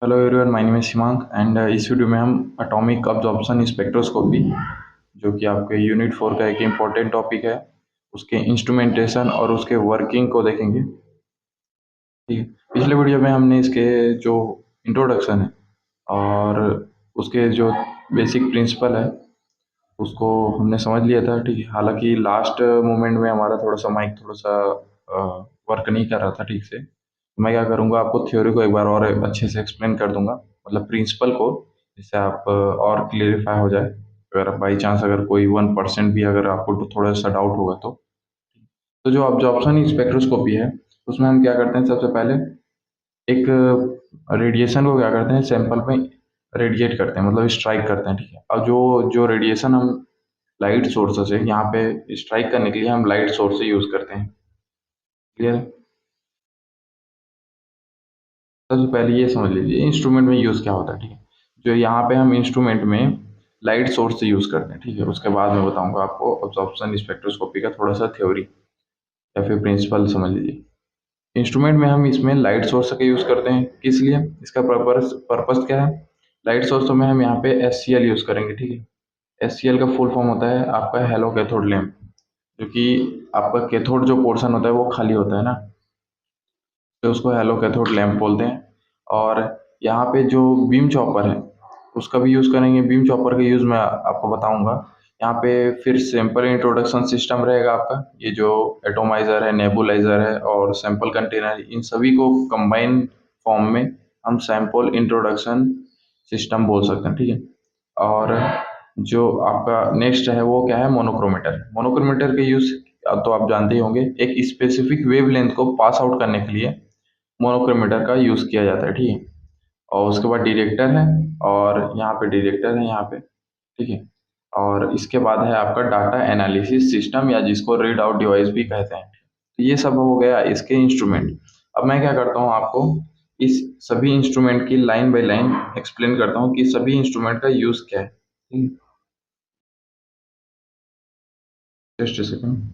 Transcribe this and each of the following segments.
Hello everyone, my name is Shimank and इस video में हम एटॉमिक अब्जॉर्प्शन स्पेक्ट्रोस्कोपी जो कि आपके यूनिट 4 का एक इम्पॉर्टेंट टॉपिक है, उसके इंस्ट्रूमेंटेशन और उसके वर्किंग को देखेंगे। ठीक है। पिछले वीडियो में हमने इसके जो इंट्रोडक्शन है और उसके जो बेसिक प्रिंसिपल है उसको हमने समझ लिया था। ठीक है। हालांकि लास्ट मोमेंट में हमारा थोड़ा सा माइक थोड़ा सा वर्क नहीं कर रहा था ठीक से। मैं क्या करूँगा, आपको थ्योरी को एक बार और अच्छे से एक्सप्लेन कर दूंगा, मतलब प्रिंसिपल को, जिससे आप और क्लियरिफाई हो जाए। अगर बाई चांस अगर कोई 1% भी अगर आपको तो थोड़ा सा डाउट होगा तो जो ऑब्जॉर्प्शन स्पेक्ट्रोस्कोपी है उसमें हम क्या करते हैं, सबसे पहले एक रेडिएशन को क्या करते हैं, सैंपल में रेडिएट करते हैं, मतलब स्ट्राइक करते हैं। ठीक है। और जो जो रेडिएशन हम लाइट सोर्सेस है, यहाँ पे स्ट्राइक करने के लिए हम लाइट सोर्स यूज करते हैं। क्लियर। सबसे पहले ये समझ लीजिए इंस्ट्रूमेंट में यूज़ क्या होता है। ठीक है। जो यहाँ पे हम इंस्ट्रूमेंट में लाइट सोर्स से यूज़ करते हैं। ठीक है। उसके बाद मैं बताऊंगा आपको अब्जॉर्प्शन स्पेक्ट्रोस्कोपी का थोड़ा सा थ्योरी या फिर प्रिंसिपल समझ लीजिए। इंस्ट्रूमेंट में हम इसमें लाइट सोर्स का यूज़ करते हैं, किस लिए, इसका पर्पस क्या है। लाइट सोर्स में हम यहाँ पे SCL यूज़ करेंगे। ठीक है। SCL का फुल फॉर्म होता है आपका हेलो कैथोड लैम्प, जो कि आपका कैथोड जो पोर्शन होता है वो खाली होता है ना, तो उसको हेलो कैथोड लैम्प बोलते हैं। और यहाँ पे जो बीम चॉपर है उसका भी यूज़ करेंगे। बीम चॉपर का यूज़ मैं आपको बताऊंगा। यहाँ पे फिर सैंपल इंट्रोडक्शन सिस्टम रहेगा आपका, ये जो एटोमाइजर है, नेबुलाइजर है और सैंपल कंटेनर, इन सभी को कंबाइन फॉर्म में हम सैंपल इंट्रोडक्शन सिस्टम बोल सकते हैं। ठीक है। और जो आपका नेक्स्ट है वो क्या है, मोनोक्रोमीटर। मोनोक्रोमीटर के यूज़ तो आप जानते ही होंगे, एक स्पेसिफिक वेवलेंथ को पास आउट करने के लिए मोनोक्रोमीटर का यूज़ किया जाता है। ठीक है। और उसके बाद डिटेक्टर है, और यहाँ पे डिटेक्टर है यहाँ पे। ठीक है। और इसके बाद है आपका डाटा एनालिसिस सिस्टम, या जिसको रीड आउट डिवाइस भी कहते हैं। तो ये सब हो गया इसके इंस्ट्रूमेंट। अब मैं क्या करता हूँ, आपको इस सभी इंस्ट्रूमेंट की लाइन बाय लाइन एक्सप्लेन करता हूँ कि सभी इंस्ट्रूमेंट का यूज़ क्या है। Just second.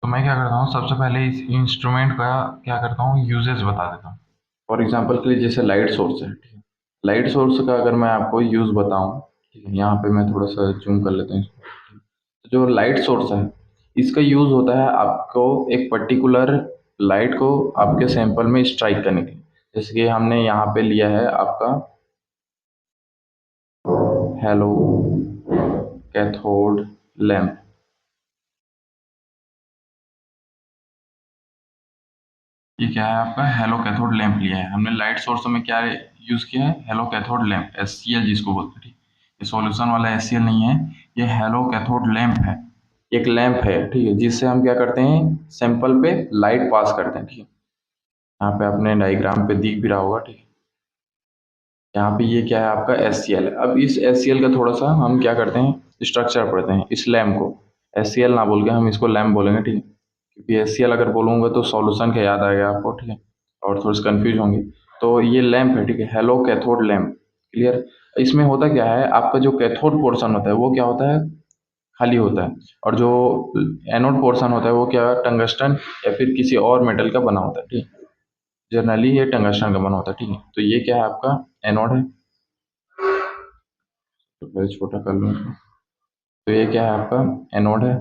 तो मैं क्या करता हूँ, सबसे पहले इस इंस्ट्रूमेंट का क्या करता हूँ, यूजेस बता देता हूँ। फॉर एग्जांपल के लिए जैसे लाइट सोर्स है। ठीक है। लाइट सोर्स का अगर मैं आपको यूज़ बताऊँ, ठीक है, यहाँ पे मैं थोड़ा सा जूम कर लेता हूँ इसको। तो जो लाइट सोर्स है इसका यूज़ होता है आपको एक पर्टिकुलर लाइट को आपके सैंपल में स्ट्राइक करने के लिए। जैसे कि हमने यहाँ पे लिया है आपका हेलो कैथोड लैम्प। ये क्या है, आपका हेलो कैथोड लैंप लिया है हमने। लाइट सोर्स में क्या यूज किया है, हेलो कैथोड लैंप, SCL जिसको बोलते हैं। ठीक। ये सॉल्यूशन वाला SCL नहीं है, ये हेलो कैथोड लैंप है। एक लैंप है, ठीक है, जिससे हम क्या करते हैं, सैंपल पे लाइट पास करते हैं। ठीक है। यहाँ पे आपने डायग्राम पे दिख भी रहा होगा। ठीक है। यहाँ पे ये क्या है, आपका SCL है। अब इस SCL का थोड़ा सा हम क्या करते हैं, स्ट्रक्चर पढ़ते हैं। इस लैम्प को SCL ना बोल के हम इसको लैम्प बोलेंगे। ठीक है। क्योंकि SCL अगर बोलूंगा तो सॉल्यूशन का याद आएगा आपको। ठीक है। और थोड़ी सी कंफ्यूज होंगे। तो ये लैम्प है, ठीक है, हेलो कैथोड लैम्प। क्लियर। इसमें होता क्या है, आपका जो कैथोड पोर्शन होता है वो क्या होता है, खाली होता है। और जो एनोड पोर्शन होता है वो क्या, टंगस्टन या फिर किसी और मेटल का बना होता है। ठीक है। जनरली ये टंगस्टन का बना होता है। ठीक है। तो ये क्या है, आपका एनोड है। तो पहले छोटा कर लूँ इसको। तो ये क्या है, आपका एनोड है।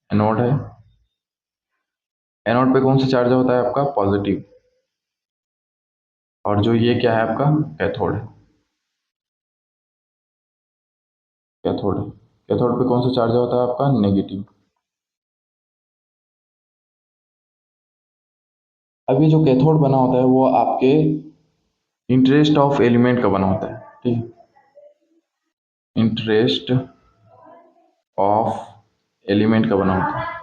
एनोड है। एनोड पे कौन सा चार्ज होता है, आपका पॉजिटिव। और जो ये क्या है, आपका कैथोड है। कैथोड है। कैथोड पे कौन सा चार्ज होता है, आपका नेगेटिव। अब ये जो कैथोड बना होता है वो आपके इंटरेस्ट ऑफ एलिमेंट का बना होता है। ठीक है। इंटरेस्ट ऑफ एलिमेंट का बना होता है।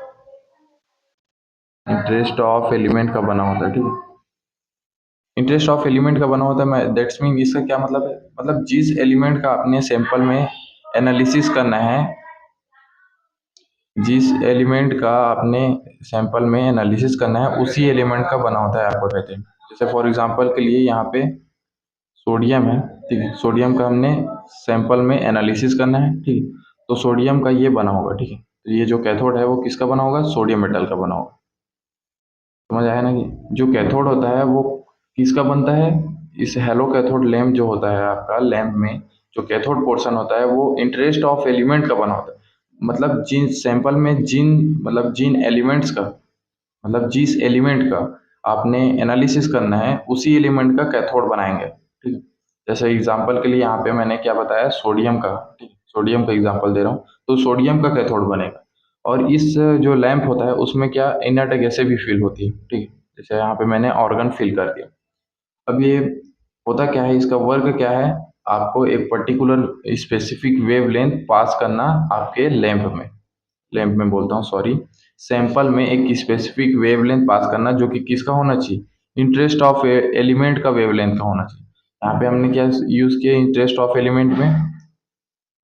इंटरेस्ट ऑफ एलिमेंट का बना होता है। ठीक है। इंटरेस्ट ऑफ एलिमेंट का बना होता है, मैं दैट्स मीन इसका क्या मतलब है, मतलब जिस एलिमेंट का अपने सैंपल में एनालिसिस करना है, जिस एलिमेंट का अपने सैंपल में एनालिसिस करना है उसी एलिमेंट का बना होता है, आपको कहते हैं। जैसे फॉर एग्जांपल के लिए यहाँ पे सोडियम है, ठीक है, सोडियम का हमने सैंपल में एनालिसिस करना है, ठीक है, तो सोडियम का ये बना होगा, ठीक है, तो ये जो कैथोड है वो किसका बना होगा, सोडियम मेटल का बना होगा। समझ आया ना कि जो कैथोड होता है वो किसका बनता है, इस हेलो कैथोड लैम्प जो होता है आपका लैम्प में जो कैथोड पोर्शन होता है वो इंटरेस्ट ऑफ एलिमेंट का बना होता है। मतलब जिन सैंपल में जिन मतलब जिन एलिमेंट्स का मतलब जिस एलिमेंट का आपने एनालिसिस करना है उसी एलिमेंट का कैथोड बनाएंगे, ठीक है। जैसे एग्जांपल के लिए यहाँ पे मैंने क्या बताया, सोडियम का, ठीक है, सोडियम का एग्जांपल दे रहा हूँ, तो सोडियम का कैथोड बनेगा। और इस जो लैंप होता है उसमें क्या इनर्ट गैसें भी फिल होती है, ठीक है, जैसे यहाँ पे मैंने ऑर्गन फिल कर दिया। अब ये होता क्या है, इसका वर्क क्या है, आपको एक पर्टिकुलर स्पेसिफिक वेवलेंथ पास करना आपके लैंप में बोलता हूँ सॉरी, सैंपल में एक स्पेसिफिक वेवलेंथ पास करना जो कि किसका होना चाहिए, इंटरेस्ट ऑफ एलिमेंट का वेवलेंथ का होना चाहिए। यहाँ पे हमने क्या यूज किया, इंटरेस्ट ऑफ एलिमेंट में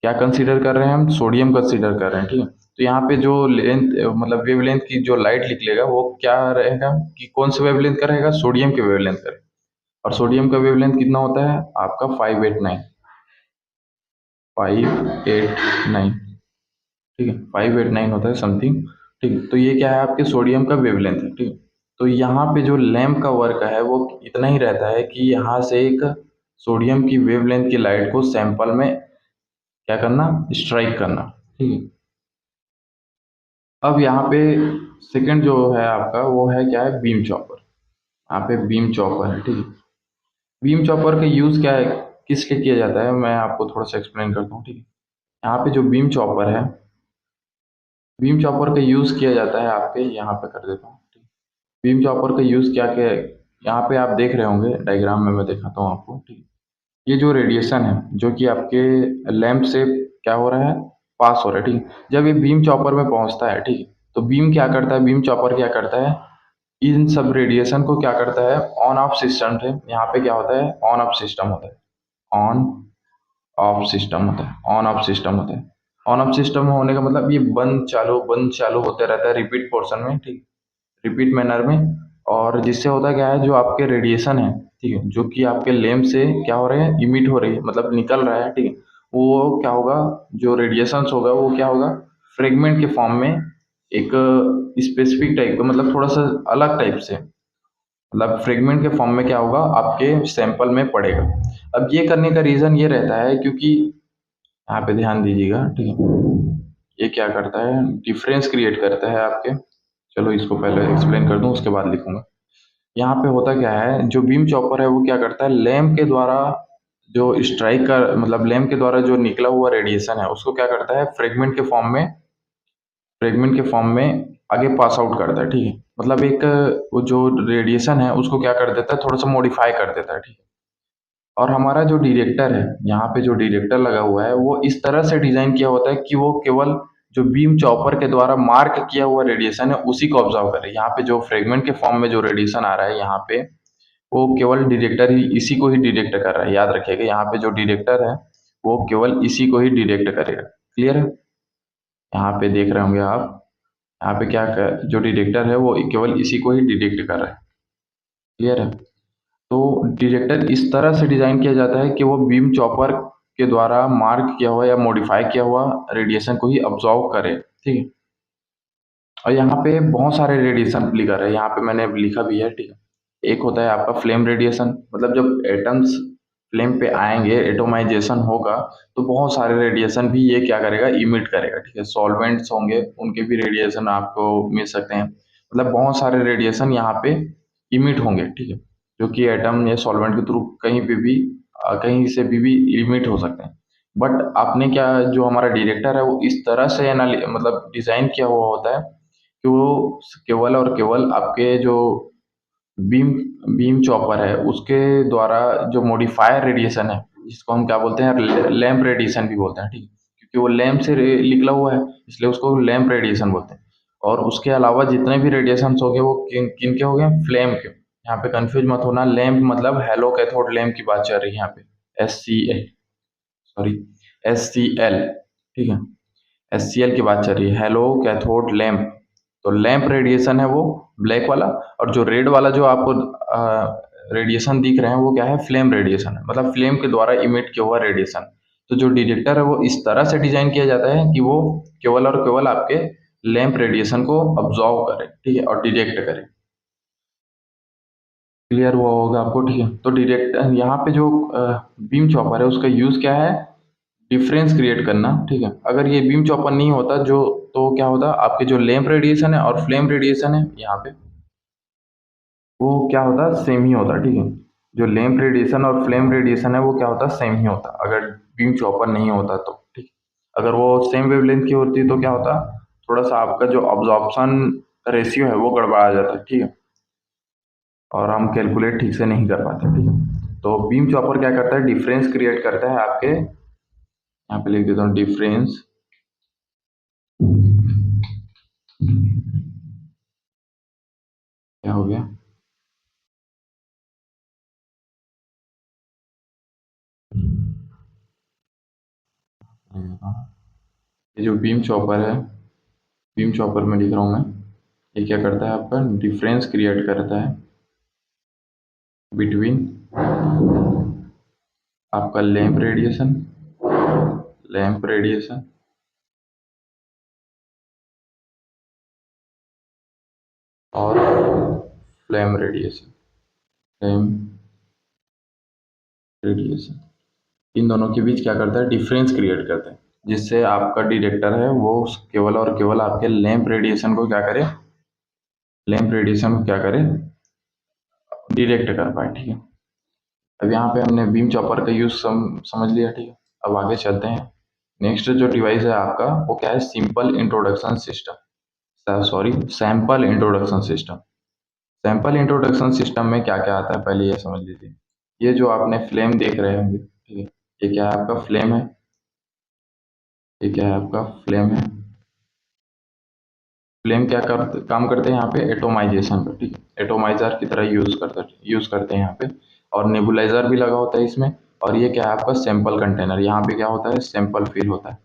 क्या कंसीडर कर रहे हैं, हम सोडियम कंसीडर कर रहे हैं, ठीक है। तो यहाँ पे जो लेंथ मतलब वेवलेंथ की जो लाइट निकलेगा वो क्या रहेगा कि कौन से वेवलेंथ का रहेगा, सोडियम के वेवलेंथ का रहेगा। और सोडियम का वेवलेंथ कितना होता है आपका 589, ठीक है, 589 होता है समथिंग, ठीक है। तो ये क्या है आपके सोडियम का वेवलेंथ है, ठीक है। तो यहाँ पे जो लैंप का वर्क है वो इतना ही रहता है कि यहाँ से एक सोडियम की वेवलेंथ की लाइट को सैंपल में क्या करना, स्ट्राइक करना, ठीक है। अब यहाँ पे सेकंड जो है आपका वो है क्या है, बीम चॉपर। यहाँ पे बीम चॉपर है, ठीक है। बीम चॉपर का यूज क्या है, किस लिए किया जाता है, मैं आपको थोड़ा सा एक्सप्लेन करता हूँ, ठीक है। यहाँ पे जो बीम चॉपर है, बीम चॉपर का यूज किया जाता है आपके यहाँ पे कर देता हूँ, ठीक है। बीम चॉपर का यूज क्या क्या है, यहाँ पे आप देख रहे होंगे डायग्राम में, मैं दिखाता हूँ आपको, ठीक है। ये जो रेडिएशन है जो कि आपके लैंप से क्या हो रहा है, पास हो रहा है, ठीक है। जब ये बीम चॉपर में पहुंचता है, ठीक है, तो बीम क्या करता है, बीम चॉपर क्या करता है, इन सब रेडिएशन को क्या करता है, ऑन ऑफ सिस्टम से, यहाँ पे क्या होता है, ऑन ऑफ सिस्टम होता है, ऑन ऑफ सिस्टम होता है, ऑन ऑफ सिस्टम होता है। ऑन ऑफ सिस्टम होने का मतलब ये बंद चालू होते रहता है रिपीट पोर्शन में, ठीक, रिपीट मैनर में। और जिससे होता क्या है, जो आपके रेडिएशन है, ठीक है, जो कि आपके लैंप से क्या हो रहे हैं, इमिट हो रही है, मतलब निकल रहा है, ठीक है, वो क्या होगा, जो रेडिएशंस होगा वो क्या होगा, फ्रेगमेंट के फॉर्म में एक स्पेसिफिक टाइप का, मतलब थोड़ा सा अलग टाइप से, मतलब फ्रेगमेंट के फॉर्म में क्या होगा आपके सैंपल में पड़ेगा। अब ये करने का रीजन ये रहता है क्योंकि यहाँ पे ध्यान दीजिएगा, ठीक है, ये क्या करता है, डिफरेंस क्रिएट करता है आपके, चलो इसको पहले एक्सप्लेन कर दूं उसके बाद लिखूंगा। यहाँ पे होता क्या है, जो बीम चॉपर है वो क्या करता है, लैंप के द्वारा जो स्ट्राइक का मतलब लैंप के द्वारा जो निकला हुआ रेडिएशन है उसको क्या करता है, फ्रेगमेंट के फॉर्म में आगे पास आउट करता है, ठीक है। मतलब एक वो जो रेडिएशन है उसको क्या कर देता है, थोड़ा सा मॉडिफाई कर देता है, ठीक है। और हमारा जो डिटेक्टर है, यहाँ पे जो डिटेक्टर लगा हुआ है वो इस तरह से डिजाइन किया होता है कि वो केवल जो बीम चॉपर के द्वारा मार्क किया हुआ रेडिएशन है उसी को ऑब्जर्व करे। यहाँ पे जो फ्रेगमेंट के फॉर्म में जो रेडिएशन आ रहा है यहाँ पे, वो केवल डिटेक्टर ही इसी को ही डिटेक्ट कर रहा है, याद रखिएगा, यहाँ पे जो डिटेक्टर है वो केवल इसी को ही डिटेक्ट करेगा। क्लियर है, यहाँ पे देख रहे होंगे आप, यहाँ पे जो डिटेक्टर है वो केवल इसी को ही डिटेक्ट कर रहा है। क्लियर है, तो डिटेक्टर इस तरह से डिजाइन किया जाता है कि वो बीम चॉपर के द्वारा मार्क किया हुआ या मॉडिफाई किया हुआ रेडिएशन को ही ऑब्जॉर्व करे, ठीक है। और यहाँ पे बहुत सारे रेडिएशन अप्लीकर है, यहाँ पे मैंने लिखा भी है, ठीक है। एक होता है आपका फ्लेम रेडिएशन, मतलब जब एटम्स फ्लेम पे आएंगे, एटोमाइजेशन होगा, तो बहुत सारे रेडिएशन भी ये क्या करेगा, इमिट करेगा, ठीक है। सॉल्वेंट्स होंगे उनके भी रेडिएशन आपको मिल सकते हैं, मतलब बहुत सारे रेडिएशन यहाँ पे इमिट होंगे, ठीक है, जो कि एटम या सॉल्वेंट के थ्रू कहीं पे भी कहीं से भी इमिट हो सकते हैं। बट आपने क्या, जो हमारा डायरेक्टर है वो इस तरह से मतलब डिजाइन किया हुआ होता है कि वो केवल और केवल आपके जो बीम बीम चॉपर है उसके द्वारा जो मॉडिफायर रेडिएशन है, जिसको हम क्या बोलते हैं, लैंप रेडिएशन भी बोलते हैं, ठीक है, क्योंकि वो लैंप से निकला हुआ है इसलिए उसको लैंप रेडिएशन बोलते हैं। और उसके अलावा जितने भी रेडिएशन हो गए वो किन किन के हो गए, फ्लेम के। यहाँ पे कंफ्यूज मत होना, लैंप मतलब हेलो कैथोड लैंप की बात चल रही है यहाँ पे, सॉरी SCL, ठीक है, SCL की बात चल रही है, हेलो कैथोड लैंप। तो लैंप रेडिएशन है वो ब्लैक वाला, और जो रेड वाला जो आपको रेडिएशन दिख रहे हैं वो क्या है, फ्लेम रेडिएशन है, मतलब फ्लेम के द्वारा इमिट किया हुआ रेडिएशन। तो जो डिटेक्टर है वो इस तरह से डिजाइन किया जाता है कि वो केवल और केवल आपके लैंप रेडिएशन को ऑब्जॉर्व करे, ठीक है, और डिटेक्ट करे। क्लियर हुआ होगा आपको, ठीक है। तो डिटेक्ट यहाँ पे जो बीम चॉपर है उसका यूज क्या है, डिफरेंस क्रिएट करना, ठीक है। अगर ये बीम चॉपर नहीं होता जो, तो क्या होता, आपके जो लैंप रेडिएशन है और फ्लेम रेडिएशन है यहाँ पे, वो क्या होता, सेम ही होता, ठीक है। जो लैंप रेडिएशन और फ्लेम रेडिएशन है वो क्या होता, सेम ही होता, अगर बीम चॉपर नहीं होता तो, ठीक। अगर वो सेम वेवलेंथ की होती तो क्या होता, थोड़ा सा आपका जो ऑब्जॉर्प्शन रेशियो है वो गड़बड़ा जाता, ठीक है, और हम कैलकुलेट ठीक से नहीं कर पाते, ठीक है। तो बीम चॉपर क्या करता है, डिफरेंस क्रिएट करता है आपके, यहाँ पे लिख देता हूँ डिफरेंस, क्या हो गया, ये जो बीम चॉपर है, बीम चॉपर में लिख रहा हूँ मैं, ये क्या करता है, आपका डिफरेंस क्रिएट करता है बिटवीन आपका लैंप रेडिएशन और फ्लेम रेडिएशन, फ्लेम रेडिएशन, इन दोनों के बीच क्या करता है, डिफरेंस क्रिएट करता है, जिससे आपका डिटेक्टर है वो केवल और केवल आपके लैंप रेडिएशन को क्या करे, लैंप रेडिएशन को क्या करे, डिटेक्ट कर पाए, ठीक है। अब यहाँ पे हमने बीम चॉपर का यूज समझ लिया, ठीक है। अब आगे चलते हैं। नेक्स्ट जो डिवाइस है आपका वो क्या है, simple introduction system, sorry sample introduction system. Sample introduction system में क्या क्या आता है पहले ये समझ लीजिए। ये जो आपने फ्लेम देख रहे होंगे, ठीक है, ये क्या है, आपका फ्लेम है, ये क्या है, आपका फ्लेम है। फ्लेम क्या काम करते हैं यहाँ पे, एटोमाइजेशन पे, ठीक है, एटोमाइजर की तरह यूज करते हैं यहाँ पे। और नेबुलाइजर भी लगा होता है इसमें। और ये क्या है, आपका सैंपल कंटेनर, यहाँ पे क्या होता है, सैंपल फिल होता है,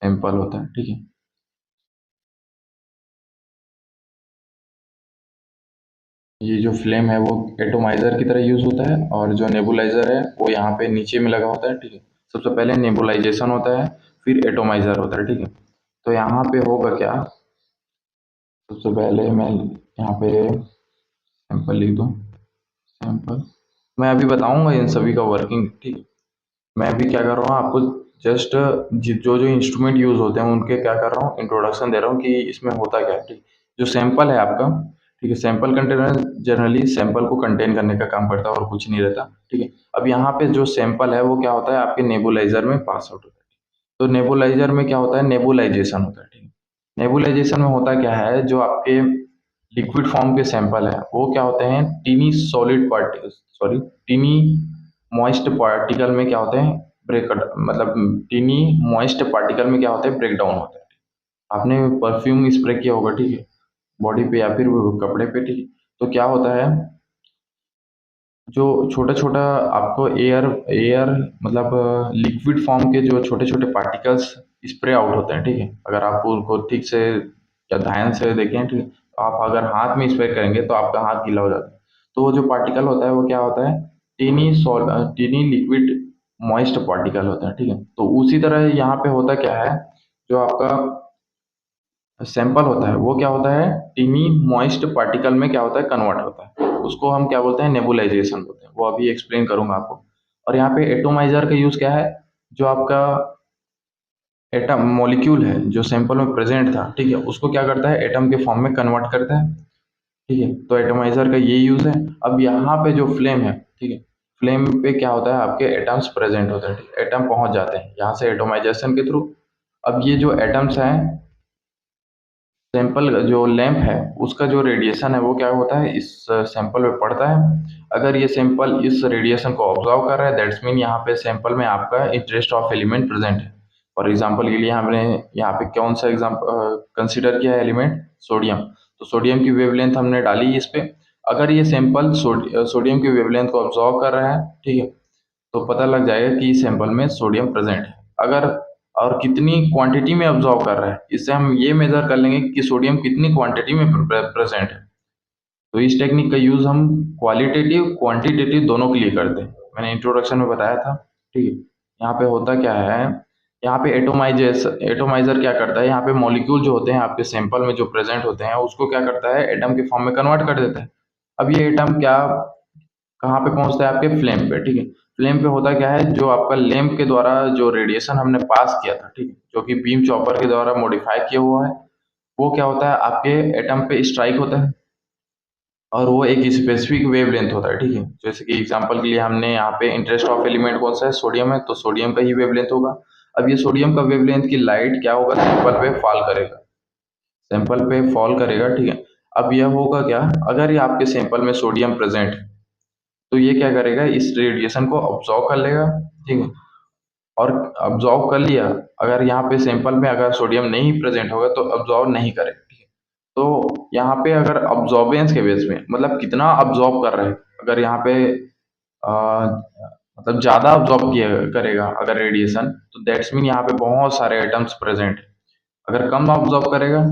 सैंपल होता है, ठीक है। ये जो फ्लेम है वो एटोमाइजर की तरह यूज होता है, और जो नेबुलाइजर है वो यहाँ पे नीचे में लगा होता है, ठीक है। सबसे पहले नेबुलाइजेशन होता है, फिर एटोमाइजर होता है, ठीक है। तो यहाँ पे होगा क्या, सबसे पहले मैं यहाँ पे सैंपल लिख दूँ, सैंपल, मैं अभी बताऊंगा इन सभी का वर्किंग, ठीक है। मैं अभी क्या कर रहा हूँ, आपको जस्ट जो जो इंस्ट्रूमेंट यूज होते हैं उनके क्या कर रहा हूँ, इंट्रोडक्शन दे रहा हूँ कि इसमें होता क्या है, ठीक। जो सैंपल है आपका, ठीक है, सैंपल कंटेनर जनरली सैंपल को कंटेन करने का काम करता है और कुछ नहीं रहता, ठीक है। अब यहाँ पे जो सैंपल है वो क्या होता है, आपके नेबुलाइजर में पास आउट होता है। तो नेबुलाइजर में क्या होता है, नेबुलाइजेशन होता है, ठीक है। नेबुलाइजेशन में होता क्या है, जो आपके लिक्विड फॉर्म के सैंपल है वो क्या होते हैं, tiny solid particle, sorry tiny moist particle में क्या होते हैं, ब्रेक, मतलब टीनी मॉइस्ट पार्टिकल में क्या होता है, ब्रेक डाउन होता है। आपने परफ्यूम स्प्रे किया होगा, ठीक है, बॉडी पे या फिर कपड़े पे, ठीक है। तो क्या होता है, जो छोटा छोटा आपको एयर एयर मतलब लिक्विड फॉर्म के जो छोटे छोटे पार्टिकल्स स्प्रे आउट होते हैं, ठीक है। अगर आप उनको ठीक से या ध्यान से देखें, ठीक है, तो आप अगर हाथ में स्प्रे करेंगे तो आपका हाथ गीला हो जाता है। तो वो जो पार्टिकल होता है वो क्या होता है, टीनी लिक्विड मॉइस्ट पार्टिकल होता है, ठीक है। तो उसी तरह यहाँ पे होता क्या है, जो आपका सैंपल होता है वो क्या होता है, टीनी मॉइस्ट पार्टिकल में क्या होता है, कन्वर्ट होता है, उसको हम क्या बोलते हैं, नेबुलाइजेशन बोलते हैं, वो अभी एक्सप्लेन करूंगा आपको। और यहाँ पे एटोमाइजर का यूज क्या है, जो आपका एटम मॉलिक्यूल है जो सैंपल में प्रेजेंट था, ठीक है, उसको क्या करता है, एटम के फॉर्म में कन्वर्ट करता है, ठीक है। तो एटोमाइजर का ये यूज है। अब यहाँ पे जो फ्लेम है, ठीक है, फ्लेम पे क्या होता है, आपके एटम्स प्रेजेंट होते हैं, ठीक है? एटम पहुंच जाते हैं यहाँ से एटोमाइजेशन के थ्रू। अब ये जो एटम्स हैं, सैंपल जो लैंप है उसका जो रेडिएशन है वो क्या होता है, इस सैंपल में पड़ता है। अगर ये सैंपल इस रेडिएशन को ऑब्जर्व कर रहा है, दैट्स मीन यहाँ पे सैंपल में आपका इंटरेस्ट ऑफ एलिमेंट प्रेजेंट है। फॉर एग्जांपल के लिए हमने यहाँ पे कौन सा एग्जांपल कंसीडर किया है, एलिमेंट सोडियम। तो सोडियम की वेवलेंथ हमने डाली इस पे। अगर ये सैंपल सोडियम की वेवलेंथ को ऑब्जर्व कर रहा है, ठीक है, तो पता लग जाएगा कि सैंपल में सोडियम प्रेजेंट है। अगर और कितनी क्वांटिटी में ऑब्जॉर्व कर रहा है, इससे हम ये मेजर कर लेंगे कि सोडियम कितनी क्वांटिटी में प्रेजेंट है। तो इस टेक्निक का यूज़ हम क्वालिटेटिव क्वांटिटेटिव दोनों के लिए करते हैं। मैंने इंट्रोडक्शन में बताया था, ठीक है। यहाँ पे होता क्या है, यहाँ पे एटोमाइजर क्या करता है, यहाँ पे मॉलिक्यूल जो होते हैं आपके सैंपल में जो प्रेजेंट होते हैं उसको क्या करता है, एटम के फॉर्म में कन्वर्ट कर देता है। अब ये एटम क्या कहाँ पे पहुंचता है, आपके फ्लेम पे, ठीक है। फ्लेम पे होता क्या है, जो आपका लैंप के द्वारा जो रेडिएशन हमने पास किया था, ठीक है, जो कि बीम चॉपर के द्वारा मॉडिफाई किया हुआ है, वो क्या होता है, आपके एटम पे स्ट्राइक होता है और वो एक स्पेसिफिक वेवलेंथ होता है, ठीक है। जैसे कि एग्जांपल के लिए हमने यहाँ पे इंटरेस्ट ऑफ एलिमेंट कौन सा है, सोडियम है, तो सोडियम का ही वेवलेंथ होगा। अब ये सोडियम का वेवलेंथ की लाइट क्या होगा, सैंपल पे फॉल करेगा, सैंपल पे फॉल करेगा, ठीक है। अब यह होगा क्या, अगर ये आपके सैंपल में सोडियम प्रेजेंट है तो ये क्या करेगा, इस रेडिएशन को ऑब्जॉर्व कर लेगा, ठीक है। और ऑब्जॉर्व कर लिया, अगर यहाँ पे सैंपल में अगर सोडियम नहीं प्रेजेंट होगा तो ऑब्जॉर्व नहीं करेगा, ठीक है। तो यहाँ पे अगर ऑब्जॉर्बेंस के बेस में, मतलब कितना ऑब्जॉर्ब कर रहे हैं, अगर यहाँ पे मतलब ज्यादा ऑब्जॉर्ब किया करेगा अगर रेडिएशन, तो दैट्स मीन यहाँ पे बहुत सारे एटम्स प्रेजेंट है। अगर कम ऑब्जॉर्ब करेगा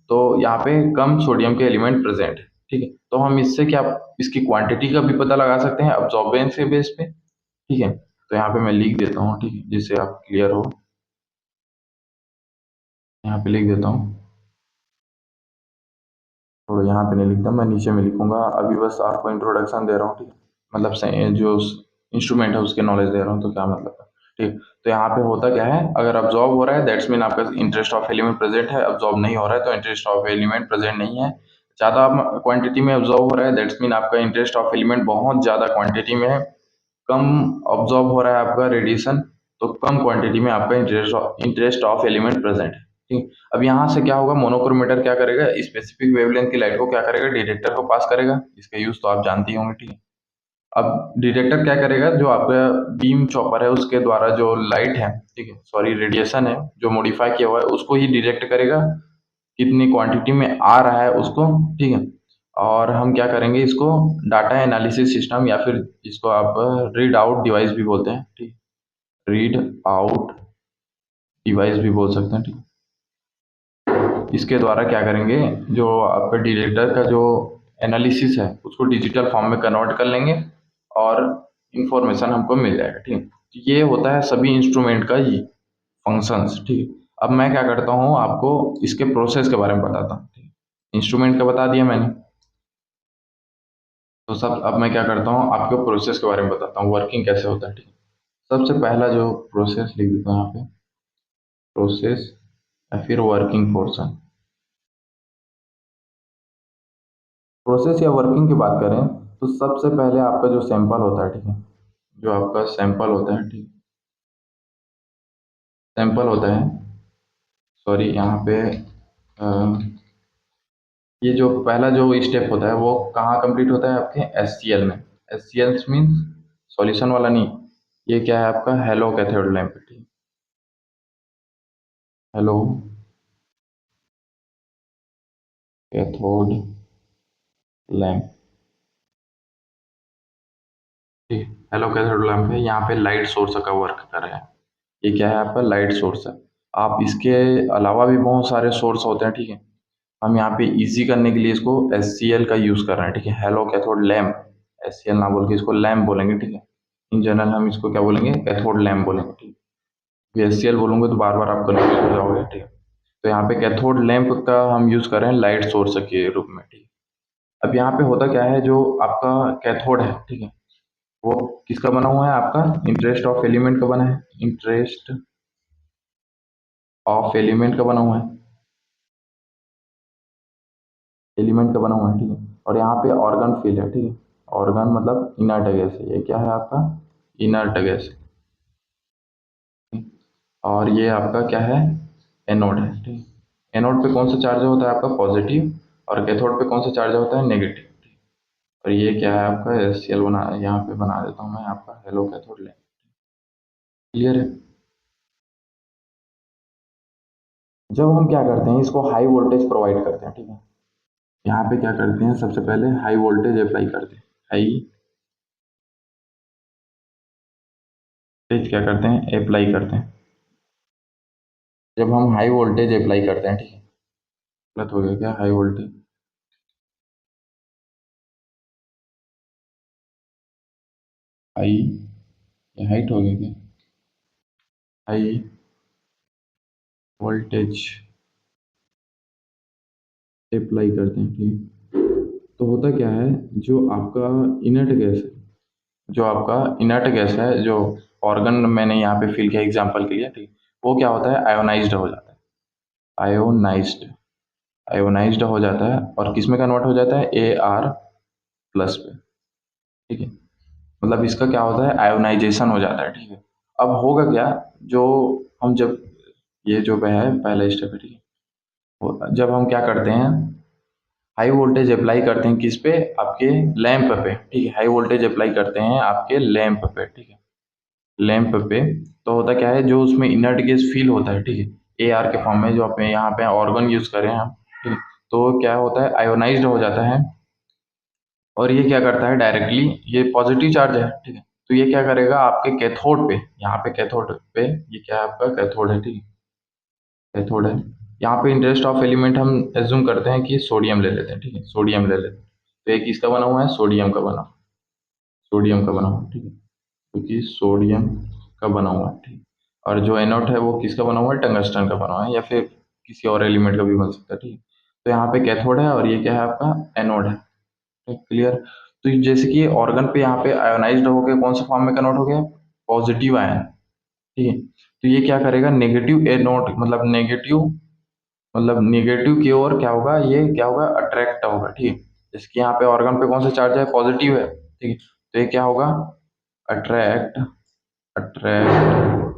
तो यहाँ पे कम सोडियम के एलिमेंट प्रेजेंट है, ठीक है। तो हम इससे क्या, इसकी क्वांटिटी का भी पता लगा सकते हैं ऑब्जॉर्बेंस के बेस पे, ठीक है। तो यहाँ पे मैं लिख देता हूँ, ठीक है, जिससे आप क्लियर हो। यहाँ पे लिख देता हूँ, थोड़ा यहाँ पे नहीं लिखता, मैं नीचे में लिखूंगा, अभी बस आपको इंट्रोडक्शन दे रहा हूँ, ठीक है। मतलब जो इंस्ट्रूमेंट है उसके नॉलेज दे रहा हूँ, तो क्या मतलब है, ठीक। तो यहाँ पे होता क्या है, अगर अब्जॉर्ब हो रहा है दैट्स मीन आपका इंटरेस्ट ऑफ एलिमेंट प्रेजेंट है, अब्जॉर्ब नहीं हो रहा है तो इंटरेस्ट ऑफ एलिमेंट प्रेजेंट नहीं है। ज़्यादा क्वांटिटी में अब्जॉर्ब हो रहा है दैट्स मीन आपका इंटरेस्ट ऑफ एलिमेंट बहुत ज़्यादा क्वांटिटी में है। कम ऑब्जॉर्ब हो रहा है आपका रेडिएशन, तो कम क्वांटिटी में आपका इंटरेस्ट ऑफ एलिमेंट प्रेजेंट है, ठीक। अब यहाँ से क्या होगा, मोनोक्रोमीटर क्या करेगा, स्पेसिफिक वेवलेंथ की लाइट को क्या करेगा, डिटेक्टर को पास करेगा, इसका यूज तो आप जानते ही होंगे, ठीक है। अब डिटेक्टर क्या करेगा, जो आपका बीम चॉपर है उसके द्वारा जो लाइट है, ठीक है, सॉरी रेडिएशन है जो मॉडिफाई किया हुआ है, उसको ही डिटेक्ट करेगा, कितनी क्वांटिटी में आ रहा है उसको, ठीक है। और हम क्या करेंगे, इसको डाटा एनालिसिस सिस्टम या फिर इसको आप रीड आउट डिवाइस भी बोलते हैं, ठीक। रीड आउट डिवाइस भी बोल सकते हैं, ठीक। इसके द्वारा क्या करेंगे, जो आपका डिटेक्टर का जो एनालिसिस है उसको डिजिटल फॉर्म में कन्वर्ट कर लेंगे और इंफॉर्मेशन हमको मिल जाएगा, ठीक। ये होता है सभी इंस्ट्रूमेंट का ये फंक्शंस, ठीक। अब मैं क्या करता हूँ, आपको इसके प्रोसेस के बारे में बताता हूँ, ठीक। इंस्ट्रूमेंट का बता दिया मैंने, तो सब अब मैं क्या करता हूँ, आपको प्रोसेस के बारे में बताता हूँ, वर्किंग कैसे होता है, ठीक है। सबसे पहला जो प्रोसेस लिख देता हूँ यहाँ पे, प्रोसेस या फिर वर्किंग पोर्शन। प्रोसेस या वर्किंग की बात करें तो सबसे पहले आपका जो सैंपल होता है, ठीक है, जो आपका सैंपल होता है, ठीक, सैंपल होता है, सॉरी यहाँ पे अ, ये जो पहला जो स्टेप होता है वो कहाँ कंप्लीट होता है, आपके एससीएल में। एससीएल मीन्स सॉल्यूशन वाला नहीं, ये क्या है आपका हेलो कैथोड लैंप, ठीक। हेलो कैथोड लैंप, ठीक। हेलो कैथोड लैंप है, यहाँ पे लाइट सोर्स का वर्क कर रहा है, ये क्या है आपका लाइट सोर्स है। आप इसके अलावा भी बहुत सारे सोर्स होते हैं, ठीक है। हम यहाँ पे इजी करने के लिए इसको एससीएल का यूज कर रहे हैं, ठीक है, हेलो कैथोड लैंप। एससीएल ना बोल के इसको लैंप बोलेंगे, ठीक है। इन जनरल हम इसको क्या बोलेंगे, कैथोड लैंप बोलेंगे, ठीक है। एससीएल बोलूंगे तो बार बार आप कन्फ्यूज हो जाओगे, ठीक है। तो यहाँ पे कैथोड लैंप का हम यूज कर रहे हैं लाइट सोर्स के रूप में, ठीक है। अब यहाँ पे होता क्या है, जो आपका कैथोड है, ठीक है, वो किसका बना हुआ है, आपका इंटरेस्ट ऑफ एलिमेंट का बना है, इंटरेस्ट ऑफ एलिमेंट का बना हुआ है, एलिमेंट का बना हुआ है, ठीक है। और यहाँ पे ऑर्गन फील है, ठीक है। ऑर्गन मतलब इनर्ट गैस है, ये क्या है आपका इनर्ट गैस, और ये आपका क्या है, एनोड है, ठीक। एनोड पे कौन सा चार्ज होता है आपका पॉजिटिव, और कैथोड पे कौन सा चार्ज होता है नेगेटिव। और ये क्या है आपका एससीएल बना, यहाँ पे बना देता हूँ मैं आपका हेलो कैथोड ले, क्लियर है। जब हम क्या करते हैं, इसको हाई वोल्टेज प्रोवाइड करते हैं, ठीक है। यहाँ पे क्या करते हैं, सबसे पहले हाई वोल्टेज अप्लाई करते हैं, हाई वोल्टेज क्या करते हैं, अप्लाई करते हैं। जब हम हाई वोल्टेज अप्लाई करते हैं, ठीक है, गलत हो गया क्या, हाई वोल्टेज हाई, ये हाइट हो गया क्या, हाई वोल्टेज अप्लाई करते हैं, ठीक। तो होता क्या है, जो आपका इनर्ट गैस है, जो आपका इनर्ट गैस है, जो ऑर्गन मैंने यहाँ पे फिल किया एग्जांपल के लिए, ठीक, वो क्या होता है, आयोनाइज्ड हो जाता है। आयोनाइज्ड, आयोनाइज्ड हो जाता है और किस में कन्वर्ट हो जाता है, AR प्लस पे, ठीक है। मतलब इसका क्या होता है, आयोनाइजेशन हो जाता है, ठीक है। अब होगा क्या, जो हम जब ये जो है पहला स्टेप है, ठीक है, जब हम क्या करते हैं, हाई वोल्टेज अप्लाई करते हैं किस पे, आपके लैंप पे, ठीक है। हाई वोल्टेज अप्लाई करते हैं आपके लैंप पे, ठीक है, लैंप पे। तो होता क्या है, जो उसमें इनर्ट गैस फील होता है, ठीक है, AR के फॉर्म में, जो अपने यहाँ पे ऑर्गन यूज करें हम, ठीक है, तो क्या होता है, आयोनाइज्ड हो जाता है। और ये क्या करता है, डायरेक्टली ये पॉजिटिव चार्ज है, ठीक है, तो ये क्या करेगा आपके कैथोड पे, यहाँ पे कैथोड पे, ये क्या है आपका कैथोड है, ठीक है, कैथोड है। यहाँ पे इंटरेस्ट ऑफ एलिमेंट हम एज्यूम करते हैं कि सोडियम ले लेते हैं, ठीक है, सोडियम ले लेते हैं। तो एक किसका बना हुआ है, सोडियम का बना, सोडियम का बना हुआ है, ठीक है, क्योंकि सोडियम का बना हुआ है, ठीक। और जो एनोड है वो किसका बना हुआ है, टंगस्टन का बना हुआ है, या फिर किसी और एलिमेंट का भी बन सकता है, ठीक है। तो यहाँ पे कैथोड है और ये क्या है आपका एनोड है, क्लियर। तो जैसे कि ऑर्गन पे यहाँ पे आयोनाइज्ड होकर कौन से फॉर्म में कन्वर्ट हो गया, पॉजिटिव आयन, ठीक है। तो ये क्या करेगा, नेगेटिव एनोड, मतलब नेगेटिव, मतलब नेगेटिव की ओर क्या होगा, ये क्या होगा, अट्रैक्ट होगा, ठीक है। जैसे कि यहाँ पे ऑर्गन पे कौन सा चार्ज है, पॉजिटिव है, ठीक है, तो ये क्या होगा, attract, attract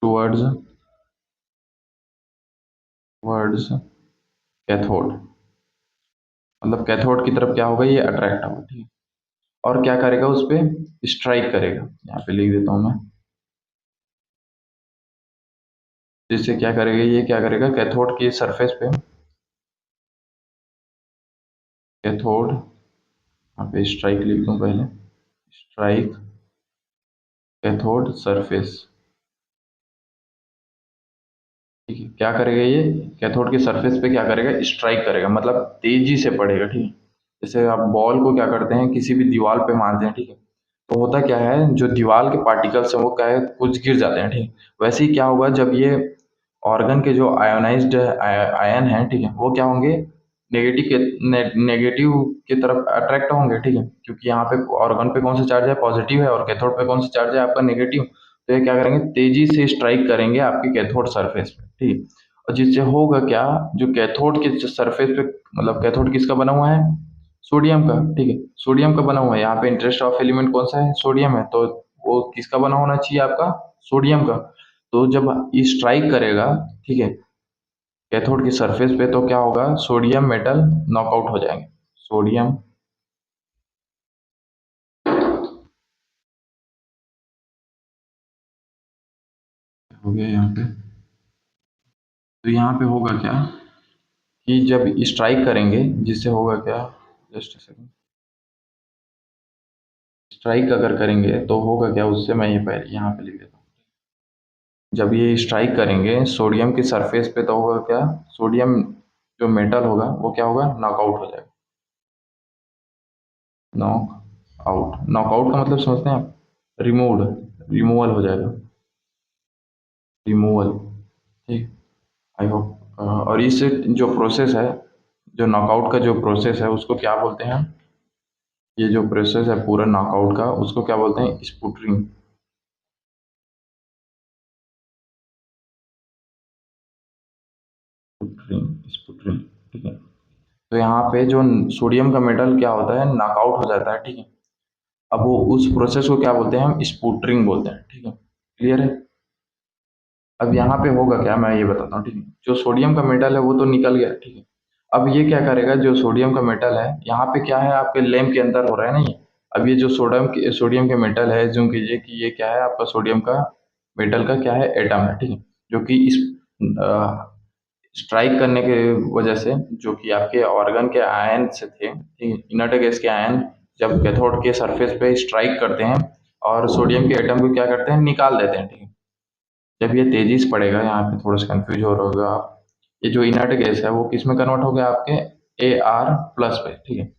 towards, towards cathode, मतलब कैथोड की तरफ क्या होगा, ये अट्रैक्ट होगा, ठीक है। और क्या करेगा, उस पे स्ट्राइक करेगा, यहाँ पे लिख देता हूँ मैं, जिससे क्या करेगा, ये क्या करेगा, कैथोड की सरफेस पे, कैथोड, यहाँ पे स्ट्राइक लिख दूँ पहले, स्ट्राइक कैथोड सरफेस, ठीक है। क्या करेगा ये, कैथोड के सरफेस पे क्या करेगा, स्ट्राइक करेगा, मतलब तेजी से पड़ेगा, ठीक है। जैसे आप बॉल को क्या करते हैं, किसी भी दीवार पे मारते हैं, ठीक है, तो होता क्या है, जो दीवार के पार्टिकल्स हैं वो क्या है, कुछ गिर जाते हैं, ठीक है। वैसे ही क्या होगा, जब ये ऑर्गन के जो आयोनाइज्ड आयन है, ठीक है, वो क्या होंगे, नेगेटिव के नेगेटिव की तरफ अट्रैक्ट होंगे, ठीक है, क्योंकि यहाँ पे ऑर्गन पे कौन सा चार्ज है, पॉजिटिव है, और कैथोड पे कौन सा चार्ज है आपका, नेगेटिव। तो ये क्या करेंगे, तेजी से स्ट्राइक करेंगे आपके कैथोड सरफेस पे, ठीक है। और जिससे होगा क्या, जो कैथोड के सरफेस पे, मतलब कैथोड किसका बना हुआ है, सोडियम का, ठीक है, सोडियम का बना हुआ है। यहाँ पे इंटरेस्ट ऑफ एलिमेंट कौन सा है, सोडियम है, तो वो किसका बना होना चाहिए आपका, सोडियम का। तो जब स्ट्राइक करेगा, ठीक है, कैथोड की सरफेस पे, तो क्या होगा, सोडियम मेटल नॉकआउट हो जाएंगे, सोडियम, हो गया यहाँ पे। तो यहाँ पे होगा क्या, कि जब स्ट्राइक करेंगे, जिससे होगा क्या, जस्ट सेकंड, स्ट्राइक अगर करेंगे तो होगा क्या, उससे मैं ये पहले यहाँ पे लिख देता हूँ। जब ये स्ट्राइक करेंगे सोडियम की सरफेस पे, तो होगा क्या, सोडियम जो मेटल होगा वो क्या होगा, नॉकआउट हो जाएगा, नॉक आउट, नॉकआउट का मतलब समझते हैं आप, रिमूव्ड, रिमूवल हो जाएगा, रिमूवल, ठीक, आई होप। और इस जो प्रोसेस है, जो नॉकआउट का जो प्रोसेस है, उसको क्या बोलते हैं, ये जो प्रोसेस है पूरा नॉकआउट का, उसको क्या बोलते हैं, स्पुटरिंग, स्पुटरिंग, स्पुटरिंग, ठीक है। तो यहाँ पे जो सोडियम का मेटल क्या होता है, नॉकआउट हो जाता है, ठीक है। अब वो उस प्रोसेस को क्या बोलते हैं, हम स्पुटरिंग बोलते हैं, ठीक है, क्लियर है। अब यहाँ पे होगा क्या, मैं ये बताता हूँ, ठीक है। जो सोडियम का मेटल है वो तो निकल गया, ठीक है। अब ये क्या करेगा, जो सोडियम का मेटल है, यहाँ पे क्या है, आपके लैंप के अंदर हो रहा है ना ये। अब ये जो सोडियम के मेटल है, ज्यूम कीजिए कि ये क्या है आपका, सोडियम का मेटल का क्या है, एटम है, ठीक है, जो कि इस स्ट्राइक करने के वजह से, जो कि आपके ऑर्गन के आयन से थे, ठीक है, इनर्ट गैस के आयन, जब कैथोड के सरफेस पे स्ट्राइक करते हैं और सोडियम के एटम को क्या करते हैं, निकाल देते हैं, ठीक है। जब ये तेजी से पड़ेगा, यहाँ पे थोड़ा सा कंफ्यूज हो रहे होगा आप, ये जो इनर्ट गैस है वो किस में कन्वर्ट हो गया, आपके AR प्लस पे, ठीक है।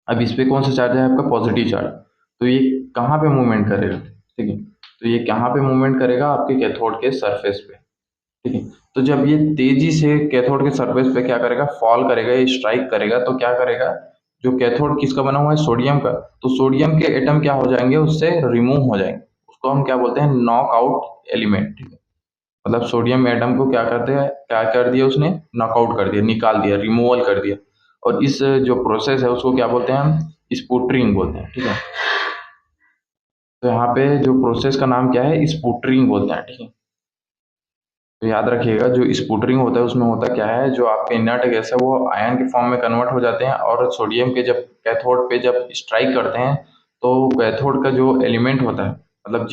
अब इस पे कौन सा चार्ज है आपका, पॉजिटिव चार्ज। तो ये कहाँ पे मूवमेंट करेगा, ठीक है। तो ये कहाँ पे मूवमेंट करेगा, आपके कैथोड के सरफेस पे, ठीक है। तो जब ये तेजी से कैथोड के सरफेस पे क्या करेगा, फॉल करेगा, ये स्ट्राइक करेगा, तो क्या करेगा, जो कैथोड किसका बना हुआ है, सोडियम का, तो सोडियम के एटम क्या हो जाएंगे, उससे रिमूव हो जाएंगे। उसको हम क्या बोलते हैं, नॉकआउट एलिमेंट, ठीक है। मतलब सोडियम एटम को क्या करते हैं, क्या कर दिया उसने, नॉकआउट कर दिया, निकाल दिया, रिमूवल कर दिया। और इस जो प्रोसेस है उसको क्या बोलते हैं हम, स्पुटरिंग बोलते हैं, ठीक है। तो यहाँ पे जो प्रोसेस का नाम क्या है, स्पुटरिंग बोलते हैं, ठीक है। तो याद रखिएगा, जो स्पुटरिंग होता है उसमें होता क्या है, जो आपके इनर्ट गैस है वो आयन के फॉर्म में कन्वर्ट हो जाते हैं, और सोडियम के जब कैथोड पे जब स्ट्राइक करते हैं, तो कैथोड का जो एलिमेंट होता है, मतलब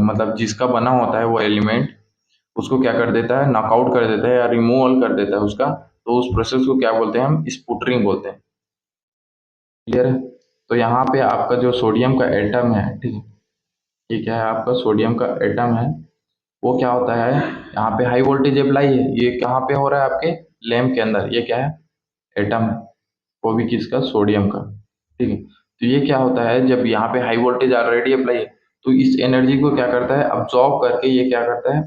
मतलब जिसका बना होता है वो एलिमेंट, उसको क्या कर देता है, नॉकआउट कर देता है या रिमूवल कर देता है उसका। तो उस प्रोसेस को क्या बोलते हैं, हम स्पुटरिंग बोलते हैं। क्लियर है। तो यहाँ पे आपका जो सोडियम का एटम है, ठीक है, ये क्या है, आपका सोडियम का एटम है, वो क्या होता है, यहाँ पे हाई वोल्टेज अप्लाई है, ये कहाँ पे हो रहा है, आपके लैम्प के अंदर, ये क्या है, एटम है, वो भी किसका, सोडियम का, ठीक है। तो ये क्या होता है, जब यहाँ पे हाई वोल्टेज ऑलरेडी अप्लाई है, तो इस एनर्जी को क्या करता है, अब्जॉर्ब करके ये क्या करता है,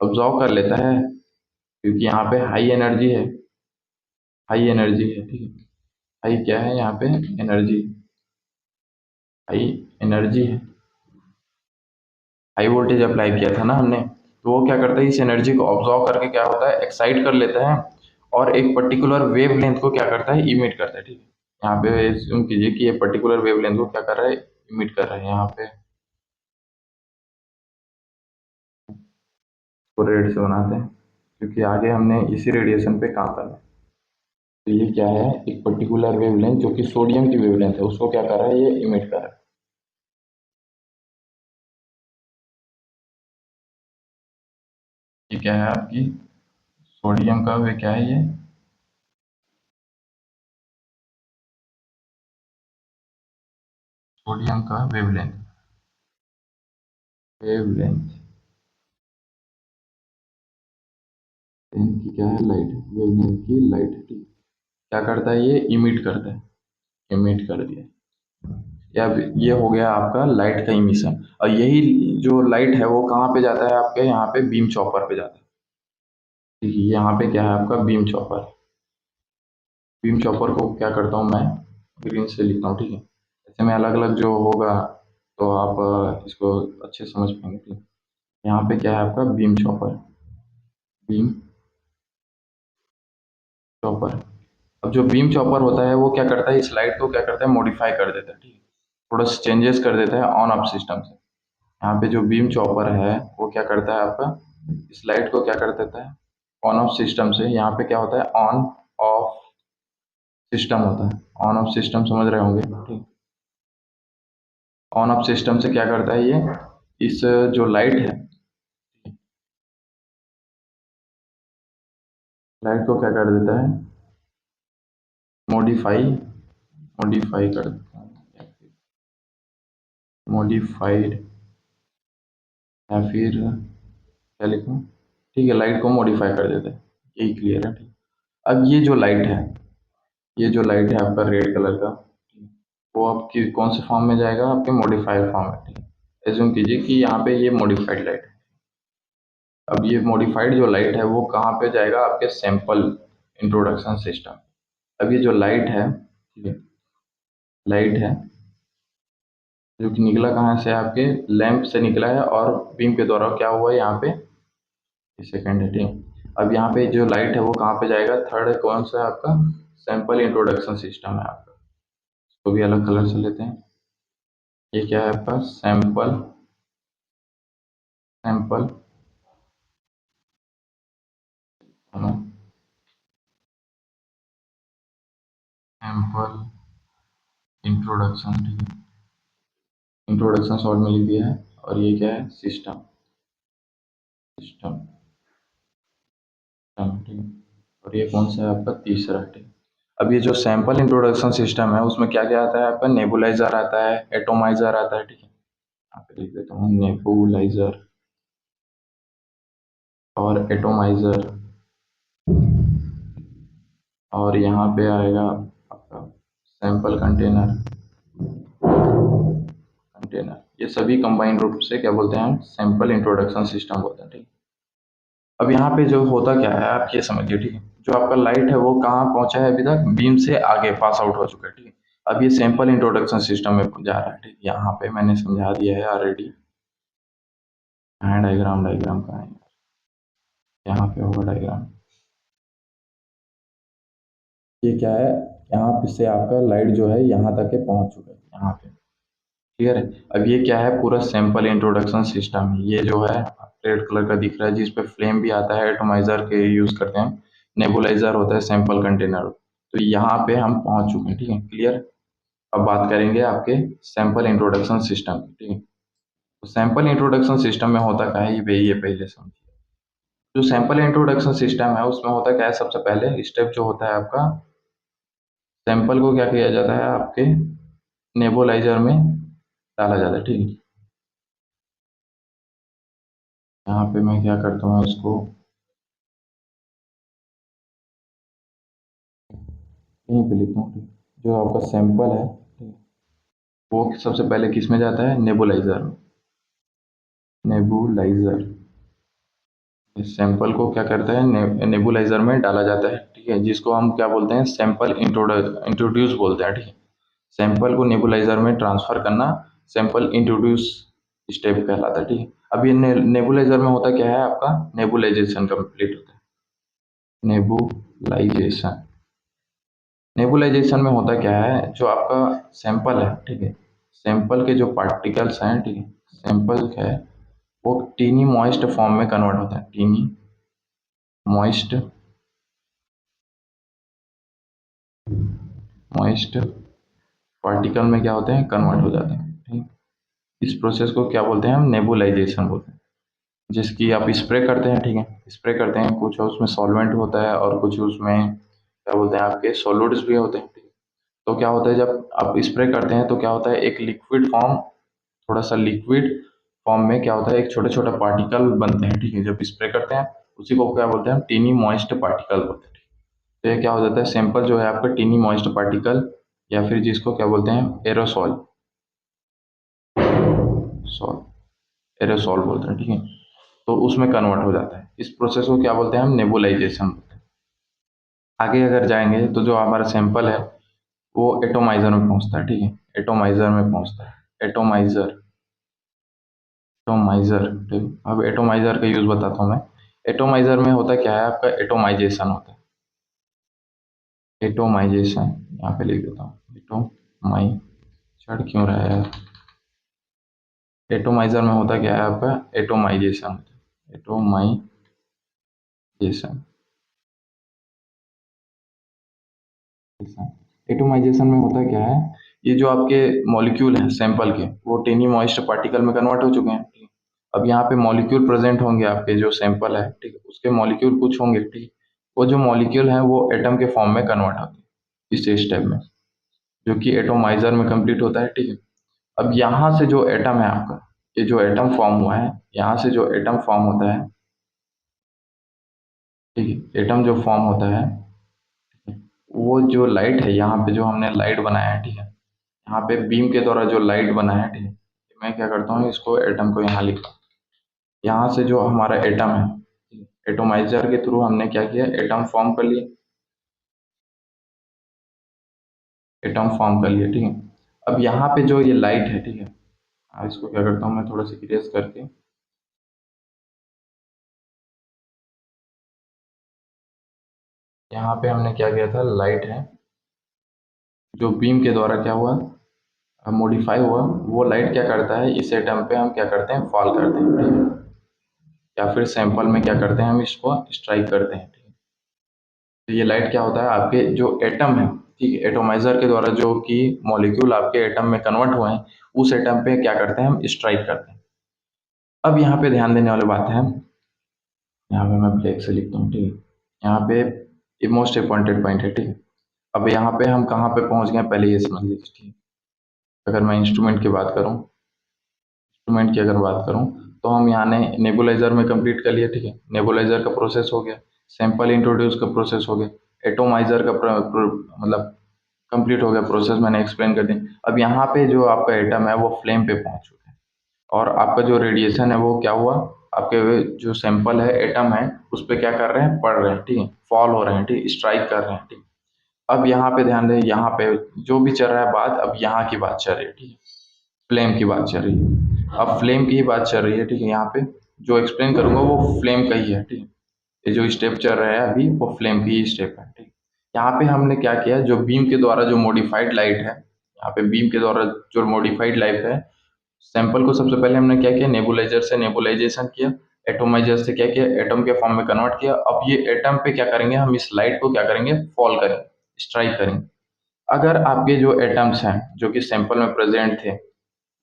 अब्जॉर्ब कर लेता है, क्योंकि यहाँ पे हाई एनर्जी है, हाई एनर्जी है, ठीक है। हाई क्या है यहाँ पे, एनर्जी, हाई एनर्जी है, हाई वोल्टेज अप्लाई किया था ना हमने, तो वो क्या करता है, इस एनर्जी को ऑब्जॉर्व करके क्या होता है, एक्साइट कर लेता है, और एक पर्टिकुलर वेव लेंथ को क्या करता है, इमिट करता है, ठीक है। यहाँ पे assume कीजिए कि ये पर्टिकुलर वेव लेंथ को क्या कर रहा है, इमिट कर रहा है, यहाँ पे इसको रेड से बनाते हैं, क्योंकि आगे हमने इसी रेडिएशन पे काम करना है। तो ये क्या है, एक पर्टिकुलर वेव लेंथ जो कि सोडियम की वेव लेंथ है, उसको क्या कर रहा है, ये इमिट कर रहा है। ये क्या है आपकी, सोडियम का वे क्या है, ये सोडियम का वेवलेंथ, वेवलेंथ की क्या है, लाइट, वेवलेंथ की लाइट, ठीक। क्या करता है, ये इमिट करता है, इमिट कर दिया, या ये हो गया आपका लाइट का इमिशन। और यही जो लाइट है वो कहाँ पे जाता है, आपके यहाँ पे बीम चॉपर पे जाता है, ठीक है। यहाँ पे क्या है आपका, बीम चॉपर, बीम चॉपर को क्या करता हूँ मैं, ग्रीन से लिखता हूँ, ठीक है। ऐसे में अलग अलग जो होगा, तो आप इसको अच्छे से समझ पाएंगे, ठीक है। यहाँ पे क्या है आपका, बीम चॉपर, बीम चॉपर। अब जो बीम चॉपर होता है वो क्या करता है, इस लाइट को क्या करता है, मॉडिफाई कर देता है, ठीक है। थोड़ा सा चेंजेस कर देता है ऑन ऑफ सिस्टम से। यहाँ पे जो बीम चॉपर है वो क्या करता है आपका, इस लाइट को क्या कर देता है, ऑन ऑफ सिस्टम से, यहाँ पे क्या होता है, ऑन ऑफ सिस्टम होता है, ऑन ऑफ सिस्टम समझ रहे होंगे, ठीक। ऑन ऑफ सिस्टम से क्या करता है ये, इस जो लाइट है, लाइट को क्या कर देता है, मॉडिफाई, मॉडिफाई कर देता है, मॉडिफाइड, या फिर क्या लिखूं, ठीक है, लाइट को मॉडिफाई कर देते हैं, यही क्लियर है, ठीक। अब ये जो लाइट है, ये जो लाइट है आपका रेड कलर का, वो आपकी कौन से फॉर्म में जाएगा, आपके मॉडिफाइड फॉर्म में, ठीक है। एज्यूम कीजिए कि यहाँ पे ये मॉडिफाइड लाइट है। अब ये मॉडिफाइड जो लाइट है वो कहाँ पे जाएगा, आपके सैंपल इंट्रोडक्शन सिस्टम। अब ये जो लाइट है, ठीक है, लाइट है जो कि निकला कहाँ से, आपके लैंप से निकला है, और बीम के द्वारा क्या हुआ है यहाँ पे, सेकेंड है, ठीक। अब यहाँ पे जो लाइट है वो कहाँ पे जाएगा, थर्ड है, कौन सा है आपका, सैंपल इंट्रोडक्शन सिस्टम है आपका। इसको भी अलग कलर से लेते हैं, ये क्या है आपका, सैंपल, सैंपल, सैंपल इंट्रोडक्शन, ठीक है, इंट्रोडक्शन शॉर्ट में लिख दिया है। और ये क्या है, सिस्टम, सिस्टम, ठीक है। और ये कौन सा है आपका, तीसरा, ठीक। अब ये जो सैंपल इंट्रोडक्शन सिस्टम है उसमें क्या क्या आता है आपका, नेबुलाइजर आता है, एटोमाइजर आता है, ठीक है। यहाँ पे लिख देता हूँ, नेबुलाइजर और एटोमाइजर, और यहाँ पे आएगा आपका सैंपल कंटेनर, कंटेनर, ये सभी कंबाइंड रूप से क्या बोलते हैं हम, सैंपल इंट्रोडक्शन सिस्टम बोलते हैं, ठीक। अब यहाँ पे जो होता क्या है आप ये समझिए, ठीक है। जो आपका लाइट है वो कहाँ पहुंचा है, अभी तक बीम से आगे पास आउट हो चुका है, ठीक है। अब ये सैंपल इंट्रोडक्शन सिस्टम में जा रहा है, ठीक। यहाँ पे मैंने समझा दिया है ऑलरेडी। डायग्राम डायग्राम कहाँ है, यहाँ पे होगा डायग्राम। ये क्या है, यहाँ पे से आपका लाइट जो है यहाँ तक के पहुंच चुका है, यहाँ पे क्लियर है। अब ये क्या है, पूरा सैंपल इंट्रोडक्शन सिस्टम है। ये जो है रेड कलर का दिख रहा है, जिसपे फ्लेम भी आता है, एटोमाइजर के यूज करते हैं, नेबुलाइजर होता है, सैंपल कंटेनर। तो यहाँ पे हम पहुंच चुके हैं, ठीक है, क्लियर। अब बात करेंगे आपके सैंपल इंट्रोडक्शन सिस्टम, ठीक है। तो सैंपल इंट्रोडक्शन सिस्टम में होता क्या है, ये पहले समझिए। जो सैंपल इंट्रोडक्शन सिस्टम है उसमें होता क्या है, सबसे पहले स्टेप जो होता है आपका, सैंपल को क्या किया जाता है आपके नेबुलाइजर में डाला जाता है, ठीक है। यहाँ पे मैं क्या करता हूँ, इसको यहीं पे लिखता हूँ, ठीक। जो आपका सैंपल है, ठीक, वो सबसे पहले किस में जाता है, नेबुलाइजर में। नेबुलाइजर इस सैंपल को क्या करता है, नेबुलाइजर में डाला जाता है, ठीक है, जिसको हम क्या बोलते हैं, सैंपल इंट्रोड्यूस बोलते हैं, ठीक है। सैंपल को नेबुलाइजर में ट्रांसफर करना सैंपल इंट्रोड्यूस स्टेप कहलाता है, ठीक है। अब ये नेबुलाइजर में होता क्या है, आपका नेबुलाइजेशन कंप्लीट होता है। नेबुलाइजेशन, नेबुलाइजेशन में होता क्या है, जो आपका सैंपल है, ठीक है, सैंपल के जो पार्टिकल्स हैं, ठीक है, सैंपल है वो टीनी मॉइस्ट फॉर्म में कन्वर्ट होता है, टीनी मॉइस्ट, मॉइस्ट पार्टिकल में क्या होते हैं, कन्वर्ट हो जाते हैं, ठीक। इस प्रोसेस को क्या बोलते हैं हम, नेबुलाइजेशन बोलते हैं। जिसकी आप स्प्रे करते हैं, ठीक है, स्प्रे करते हैं, कुछ उसमें सॉल्वेंट होता है और कुछ उसमें क्या बोलते हैं आपके सॉलिड्स भी होते हैं, ठीक है। तो क्या होता है, जब आप स्प्रे करते हैं तो क्या होता है, एक लिक्विड फॉर्म, थोड़ा सा लिक्विड फॉर्म में क्या होता है, एक छोटे छोटे पार्टिकल बनते हैं, ठीक है, जब स्प्रे करते हैं उसी को क्या बोलते हैं, टीनी मॉइस्ट पार्टिकल बोलते हैं। तो ये क्या हो जाता है, सैंपल जो है आपका टीनी मॉइस्ट पार्टिकल, या फिर जिसको क्या बोलते हैं, एरोसॉल, सॉल, एरोसॉल बोलते हैं, ठीक है। तो उसमें कन्वर्ट हो जाता है। इस प्रोसेस को क्या बोलते हैं हम, नेबुलाइजेशन बोलते हैं। आगे अगर जाएंगे तो जो हमारा सैंपल है वो एटोमाइजर में पहुंचता है, ठीक है, एटोमाइजर में पहुंचता है, एटोमाइजर, एटोमाइजर, ठीक। अब एटोमाइजर का यूज बताता हूँ मैं। एटोमाइजर में होता क्या है, आपका एटोमाइजेशन होता है, एटोमाइजेशन, यहाँ पे लिख देता हूँ, एटोमाई, चढ़ क्यों रहा है यार। एटोमाइजर में होता क्या है आपका, एटोमाइजेशन होता है, एटोमाइजेशन, एटोमाइजेशन में होता क्या है, ये जो आपके मॉलिक्यूल हैं सैंपल के, वो टेनी मॉइस्ट पार्टिकल में कन्वर्ट हो चुके हैं, ठीक। अब यहाँ पे मॉलिक्यूल प्रेजेंट होंगे, आपके जो सैंपल है, ठीक है, उसके मॉलिक्यूल कुछ होंगे, ठीक। वो जो मॉलिक्यूल हैं वो एटम के फॉर्म में कन्वर्ट होते हैं इस स्टेप में, जो कि एटोमाइजर में कंप्लीट होता है, ठीक है। अब यहाँ से जो एटम है आपका, ये जो एटम फॉर्म हुआ है, यहाँ से जो एटम फॉर्म होता है, ठीक है, एटम जो फॉर्म होता है, वो जो लाइट है, यहाँ पे जो हमने लाइट बनाया है, ठीक है, यहाँ पे बीम के द्वारा जो लाइट बना है, ठीक है, मैं क्या करता हूँ, इसको एटम को यहाँ लिखता हूँ। यहाँ से जो हमारा एटम है, एटोमाइजर के थ्रू हमने क्या किया, एटम फॉर्म कर लिया, एटम फॉर्म कर लिया, ठीक है। अब यहाँ पे जो ये लाइट है, ठीक है, इसको क्या करता हूँ मैं, थोड़ा सा इरेज करके, यहाँ पे हमने क्या किया था, लाइट है जो बीम के द्वारा क्या हुआ, मॉडिफाई हुआ, वो लाइट क्या करता है, इस एटम पे हम क्या करते हैं, फॉल करते हैं, ठीक है, या फिर सैंपल में क्या करते हैं, हम इसको स्ट्राइक करते हैं, ठीक है। तो ये लाइट क्या होता है, आपके जो एटम है, ठीक है, एटोमाइजर के द्वारा जो कि मॉलिक्यूल आपके एटम में कन्वर्ट हुए हैं, उस एटम पे क्या करते हैं, हम स्ट्राइक करते हैं। अब यहाँ पे ध्यान देने वाली बात है, यहाँ पे मैं ब्लैक से लिखता हूँ, ठीक है, यहाँ पे ये मोस्ट इम्पॉर्टेंट पॉइंट है, ठीक है। अब यहाँ पे हम कहाँ पे पहुंच गए, पहले ये समझ लीजिए, ठीक है। अगर मैं इंस्ट्रूमेंट की बात करूँ, इंस्ट्रूमेंट की अगर बात करूँ, तो हम यहाँ ने नेबुलाइजर में कंप्लीट कर लिया, ठीक है, नेबुलाइजर का प्रोसेस हो गया, सैंपल इंट्रोड्यूस का प्रोसेस हो गया, एटोमाइजर का मतलब कंप्लीट हो गया प्रोसेस, मैंने एक्सप्लेन कर दी। अब यहाँ पे जो आपका एटम है वो फ्लेम पे पहुंच चुका है और आपका जो रेडिएशन है वो क्या हुआ, आपके जो सैंपल है एटम है उस पे क्या कर रहे हैं, पड़ रहे हैं, ठीक है, फॉल हो रहे हैं, ठीक, स्ट्राइक कर रहे हैं, ठीक। अब यहाँ पे ध्यान दें, यहाँ पे जो भी चल रहा है बात, अब यहाँ की बात चल रही है, ठीक है, फ्लेम की बात चल रही है। अब फ्लेम की ही बात चल रही है, ठीक है, यहाँ पे जो एक्सप्लेन करूंगा वो फ्लेम का ही है, ठीक है। ये जो स्टेप चल रहा है अभी वो फ्लेम की ही स्टेप है, ठीक। यहाँ पे हमने क्या किया, जो बीम के द्वारा जो मॉडिफाइड लाइट है, यहाँ पे बीम के द्वारा जो मॉडिफाइड लाइट है, सैंपल को सबसे पहले हमने क्या किया, नेबुलाइजर से नेबुलाइजेशन किया, एटोमाइजर से क्या किया, एटम के फॉर्म में कन्वर्ट किया। अब ये एटम पे क्या करेंगे, हम इस लाइट को क्या करेंगे, फॉल करेंगे, स्ट्राइक करेंगे। अगर आपके जो एटम्स हैं जो कि सैंपल में प्रेजेंट थे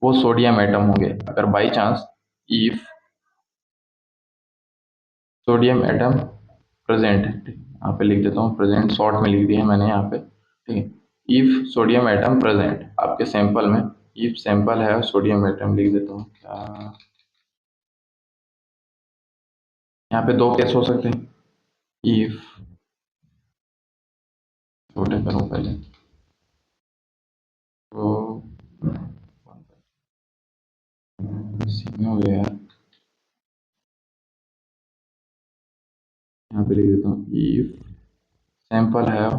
वो सोडियम एटम होंगे, अगर by chance if sodium atom present है, ठीक है, यहाँ पे लिख देता हूँ प्रेजेंट, शॉर्ट में लिख दिया है मैंने यहाँ पे, ठीक है। इफ सोडियम एटम प्रेजेंट आपके सैंपल में, इफ सैंपल है सोडियम एटम, लिख देता हूँ क्या, यहाँ पे दो केस हो सकते हैं। इफ छोटे करो पहले तो हो गया यार, यहाँ पे लिख देता हूँ इफ सैंपल है,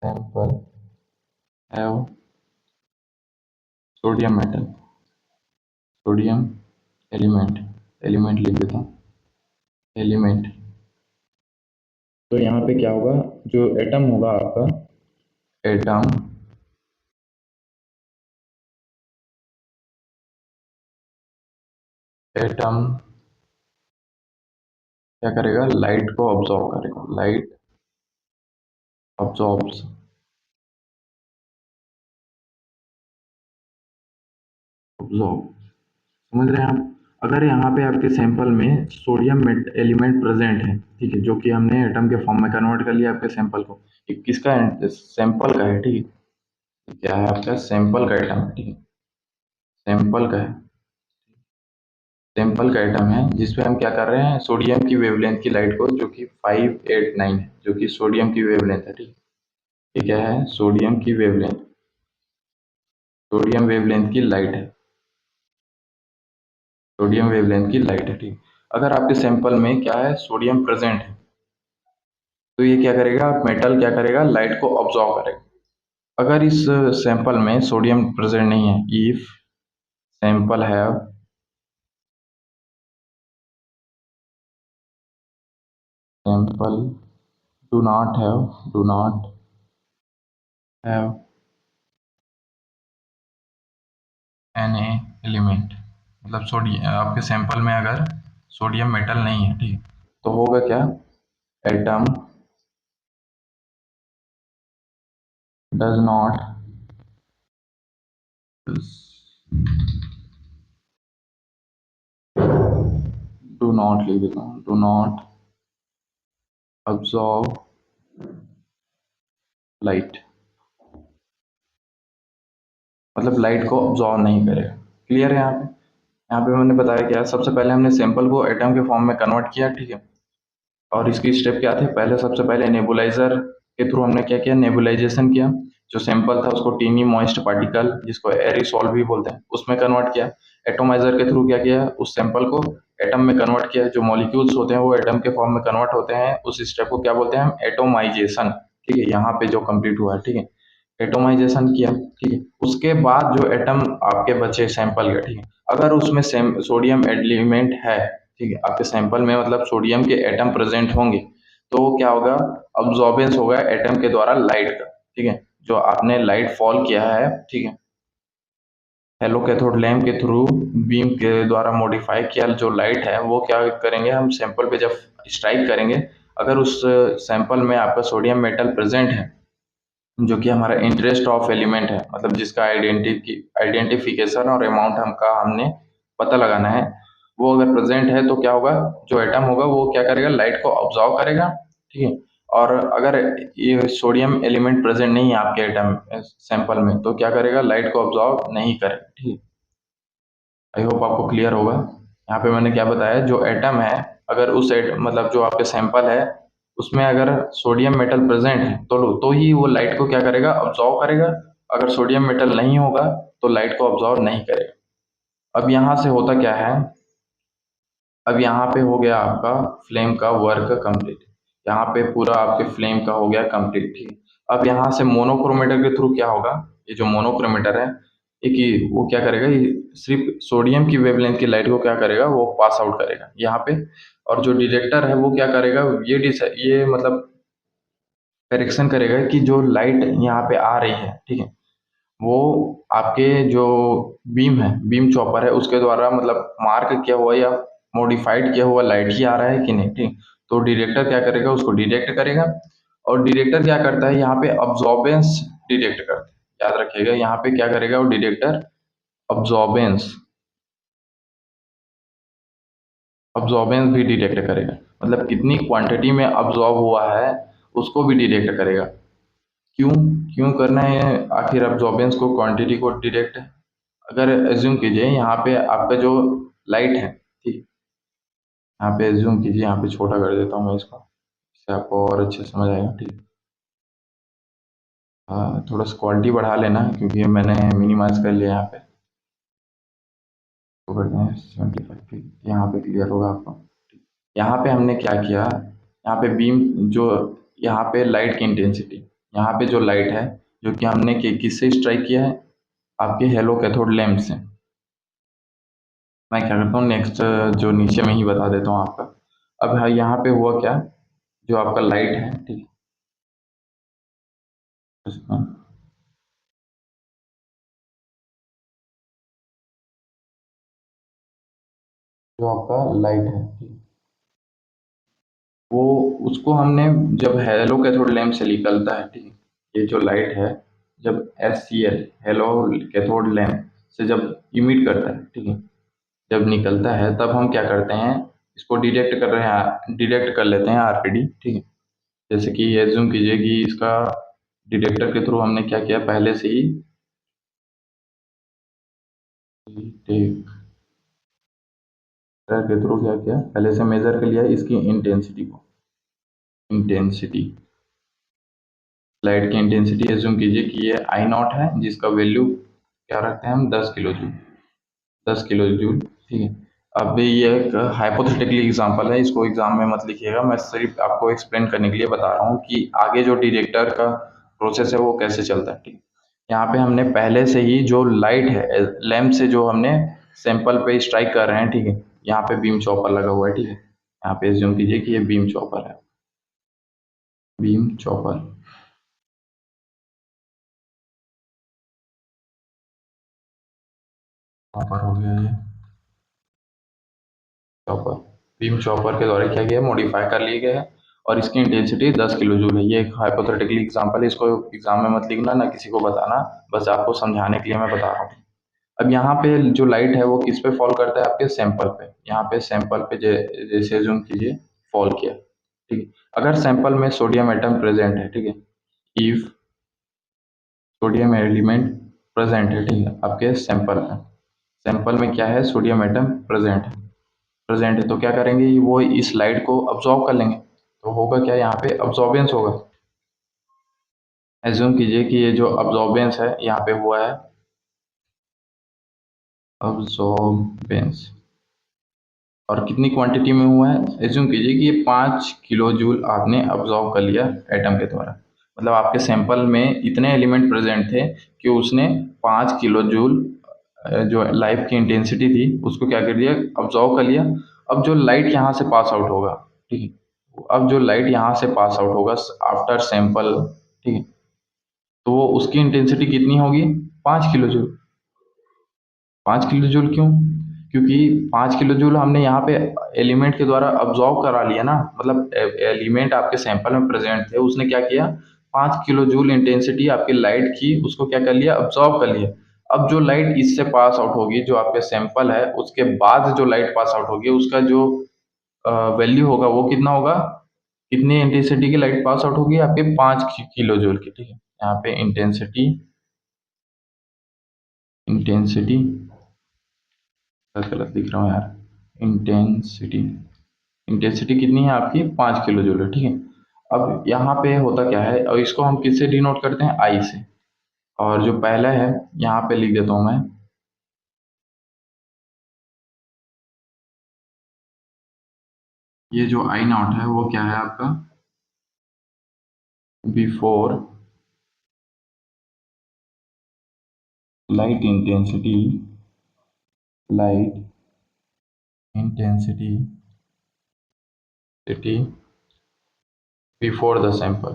सैंपल है sodium metal, sodium element, element लिख देता हूँ, एलिमेंट। तो यहाँ पे क्या होगा, जो एटम होगा आपका, एटम एटम क्या करेगा, लाइट को ऑब्जॉर्व करेगा, लाइट ऑब्जॉर्ब्स, ऑब्जॉर्व, समझ रहे हैं आप। अगर यहाँ पे आपके सैंपल में सोडियम एलिमेंट प्रेजेंट है, ठीक है, जो कि हमने एटम के फॉर्म में कन्वर्ट कर लिया आपके सैंपल को, ये किसका है, सैंपल का है, ठीक है, क्या है आपका सैंपल का एटम है, ठीक है, सैंपल का है, सैंपल का एटम है जिसपे हम क्या कर रहे हैं, सोडियम की वेवलेंथ की लाइट को, जो कि 589 है, जो कि सोडियम की वेवलेंथ है, ठीक है। ये क्या है, सोडियम की वेवलेंथ, सोडियम वेवलेंथ की लाइट है, सोडियम वेवलेंथ की लाइट है, ठीक। अगर आपके सैंपल में क्या है, सोडियम प्रेजेंट है, तो ये क्या करेगा, मेटल क्या करेगा, लाइट को ऑब्जॉर्व करेगा। अगर इस सैंपल में सोडियम प्रेजेंट नहीं है, इफ सैंपल है, sample do not have an element, मतलब सोडियम, आपके सैंपल में अगर सोडियम मेटल नहीं है, ठीक, तो होगा क्या, atom does not, do not लिख देता हूँ, डू नॉट अब्सॉर्ब लाइट, मतलब लाइट को अब्सॉर्ब नहीं करेगा। क्लियर है यहाँ पे, यहाँ पे मैंने बताया क्या, सबसे पहले हमने सैंपल को एटम के फॉर्म में कन्वर्ट किया, ठीक है, और इसकी स्टेप क्या थे, पहले सबसे पहले नेबुलाइजर के थ्रू हमने क्या किया, नेबुलाइजेशन किया, जो सैंपल था उसको टीनी मॉइस्ट पार्टिकल, जिसको एरिसॉल भी बोलते हैं, उसमें कन्वर्ट किया। एटोमाइजर के थ्रू क्या किया, उस सैंपल को एटम में कन्वर्ट किया, जो मॉलिक्यूल्स होते हैं वो एटम के फॉर्म में कन्वर्ट होते हैं, उस स्टेप को क्या बोलते हैं हम, एटोमाइजेशन, ठीक है, यहाँ पे जो कंप्लीट हुआ है, ठीक है, एटोमाइजेशन किया, ठीक है। उसके बाद जो एटम आपके बचे सैंपल के, ठीक है, अगर उसमें सोडियम एलिमेंट है, ठीक है, आपके सैंपल में मतलब सोडियम के एटम प्रेजेंट होंगे, तो क्या होगा, अब्जॉर्बेंस होगा एटम के द्वारा लाइट का, ठीक है, जो आपने लाइट फॉल किया है, ठीक है, हेलो कैथोड लैम्प के थ्रू बीम के द्वारा मॉडिफाई किया जो लाइट है वो क्या करेंगे, हम सैंपल पे जब स्ट्राइक करेंगे, अगर उस सैंपल में आपका सोडियम मेटल प्रेजेंट है, जो कि हमारा इंटरेस्ट ऑफ एलिमेंट है, मतलब जिसका आइडेंटिफिकेशन और अमाउंट हमने पता लगाना है, वो अगर प्रेजेंट है तो क्या होगा, जो एटम होगा वो क्या करेगा, लाइट को ऑब्जॉर्व करेगा, ठीक है। और अगर ये सोडियम एलिमेंट प्रेजेंट नहीं है आपके एटम सैंपल में, तो क्या करेगा, लाइट को ऑब्जॉर्व नहीं करेगा, ठीक है। आई होप आपको क्लियर होगा। यहाँ पे मैंने क्या बताया, जो एटम है, अगर उस मतलब जो आपके सैंपल है उसमें अगर सोडियम मेटल प्रेजेंट है तो ही वो लाइट को क्या करेगा, ऑब्जॉर्व करेगा। अगर सोडियम मेटल नहीं होगा तो लाइट को ऑब्जॉर्व नहीं करेगा। अब यहाँ से होता क्या है, अब यहाँ पे हो गया आपका फ्लेम का वर्क कंप्लीट। यहाँ पे पूरा आपके फ्लेम का हो गया कंप्लीट, ठीक है। अब यहाँ से मोनोक्रोमेटर के थ्रू क्या होगा, ये जो मोनोक्रोमेटर है, एक ही वो क्या करेगा, ये सिर्फ सोडियम की वेवलेंथ की लाइट को क्या करेगा, वो पास आउट करेगा यहाँ पे। और जो डिटेक्टर है वो क्या करेगा, ये मतलब करेक्शन करेगा कि जो लाइट यहाँ पे आ रही है, ठीक है, वो आपके जो बीम चॉपर है उसके द्वारा मतलब मार्क किया हुआ या मॉडिफाइड किया हुआ लाइट ही आ रहा है कि नहीं, ठीक। तो डिटेक्टर क्या करेगा, उसको डिटेक्ट करेगा। और डिटेक्टर क्या करता है, यहाँ पे अब्जॉर्बेंस डिटेक्ट करता है। याद रखिएगा यहाँ पे क्या करेगा वो डिटेक्टर, अब्जॉर्बेंस अब्जॉर्बेंस भी डिटेक्ट करेगा। मतलब कितनी क्वांटिटी में अब्जॉर्ब हुआ है उसको भी डिटेक्ट करेगा। क्यों क्यों करना है आखिर अब्जॉर्बेंस को, क्वांटिटी को डिटेक्ट? अगर एज्यूम कीजिए यहाँ पे आपका जो लाइट है, ठीक, यहाँ पे एज्यूम कीजिए, यहाँ पे छोटा कर देता हूँ मैं इसको, इससे आपको और अच्छे से समझ आएगा, ठीक। हाँ, थोड़ा सा क्वालिटी बढ़ा लेना क्योंकि मैंने मिनिमाइज कर लिया यहाँ पे। तो करते हैं 75, ठीक, यहाँ पे क्लियर होगा आपको। यहाँ पे हमने क्या किया, यहाँ पे बीम जो, यहाँ पे लाइट की इंटेंसिटी, यहाँ पे जो लाइट है जो कि हमने किससे स्ट्राइक किया है, आपके हेलो कैथोड लैंप से। मैं क्या करता हूँ नेक्स्ट, जो नीचे में ही बता देता हूँ आपका। अब यहाँ पे हुआ क्या, जो आपका लाइट है, ठीक है, जो आपका लाइट है, ठीक, वो उसको हमने जब हेलो कैथोड लैंप से निकलता है, ठीक है, ये जो लाइट है जब HCl हेलो कैथोड लैंप से जब इमिट करता है, ठीक है, जब निकलता है तब हम क्या करते हैं, इसको डिटेक्ट कर लेते हैं RPD, ठीक है। जैसे कि एज्यूम कीजिए कि इसका डिटेक्टर के थ्रू हमने क्या किया पहले से ही, डिटेक्टर के थ्रू क्या किया पहले से मेजर कर लिया इसकी इंटेंसिटी को। इंटेंसिटी, लाइट की इंटेंसिटी एज्यूम कीजिए कि ये I0 है, जिसका वैल्यू क्या रखते हैं हम, 10 किलो जूल। 10 किलो जूल, ठीक है। अब ये एक हाइपोथेटिकली एग्जांपल है, इसको एग्जाम में मत लिखिएगा, मैं सिर्फ आपको एक्सप्लेन करने के लिए बता रहा हूँ कि आगे जो डिटेक्टर का प्रोसेस है वो कैसे चलता है, ठीक है। यहाँ पे हमने पहले से ही जो लाइट है लैंप से जो हमने सैंपल पे स्ट्राइक कर रहे हैं, ठीक है, यहाँ पे बीम चॉपर लगा हुआ है, ठीक है। यहाँ पे एज्यूम कीजिए कि ये बीम चॉपर है, बीम चॉपर। चॉपर हो गया ये, चॉपर, बीम चॉपर के द्वारा क्या गया, मॉडिफाई कर लिया गया है। और इसकी इंटेंसिटी 10 किलो जूल है। ये एक हाइपोथेटिकली एग्जांपल है, इसको एग्जाम में मत लिखना, ना किसी को बताना, बस आपको समझाने के लिए मैं बता रहा हूँ। अब यहाँ पे जो लाइट है वो किस पे फॉल करता है, आपके सैंपल पे। यहाँ पे सैंपल पे जैसे जूम कीजिए फॉल किया, ठीक है। अगर सैंपल में सोडियम एटम प्रेजेंट है, ठीक है, इफ सोडियम एलिमेंट प्रेजेंट है, ठीक है, आपके सैंपल में, सैंपल में क्या है, सोडियम एटम प्रेजेंट है तो क्या करेंगे, वो इस लाइट को अब्जॉर्ब कर लेंगे। तो होगा क्या, यहाँ पे अब्जॉर्बेंस होगा। एज्यूम कीजिए कि ये जो अब्जॉर्बेंस है यहाँ पे हुआ है, अब्जॉर्बेंस, और कितनी क्वांटिटी में हुआ है, एज्यूम कीजिए कि ये 5 किलो जूल आपने अब्जॉर्ब कर लिया एटम के द्वारा। मतलब आपके सैंपल में इतने एलिमेंट प्रेजेंट थे कि उसने 5 किलो जूल जो लाइट की इंटेंसिटी थी उसको क्या कर दिया, अब्जॉर्व कर लिया। अब जो लाइट यहाँ से पास आउट होगा, ठीक है, अब जो लाइट यहाँ से पास आउट होगा आफ्टर सैंपल, ठीक है, तो वो उसकी इंटेंसिटी कितनी होगी, 5 किलो जूल। 5 किलो जूल क्यों, क्योंकि 5 किलो जूल हमने यहाँ पे एलिमेंट के द्वारा अब्जॉर्व करा लिया ना, मतलब एलिमेंट आपके सैंपल में प्रेजेंट थे, उसने क्या किया, 5 किलो जूल इंटेंसिटी आपकी लाइट की उसको क्या कर लिया, अब्जॉर्व कर लिया। अब जो लाइट इससे पास आउट होगी, जो आपके सैंपल है उसके बाद जो लाइट पास आउट होगी, उसका जो वैल्यू होगा वो कितना होगा, कितनी इंटेंसिटी की लाइट पास आउट होगी, आपके 5 किलो जूल की, ठीक है। यहाँ पे इंटेंसिटी, इंटेंसिटी गलत दिख रहा हूँ यार, इंटेंसिटी, इंटेंसिटी कितनी है आपकी, 5 किलो जूल है, ठीक है। अब यहाँ पे होता क्या है, और इसको हम किससे डिनोट करते हैं, आई से। और जो पहला है यहाँ पे लिख देता हूँ मैं, ये जो आई नॉट है वो क्या है आपका, before light intensity, light intensity city before the sample,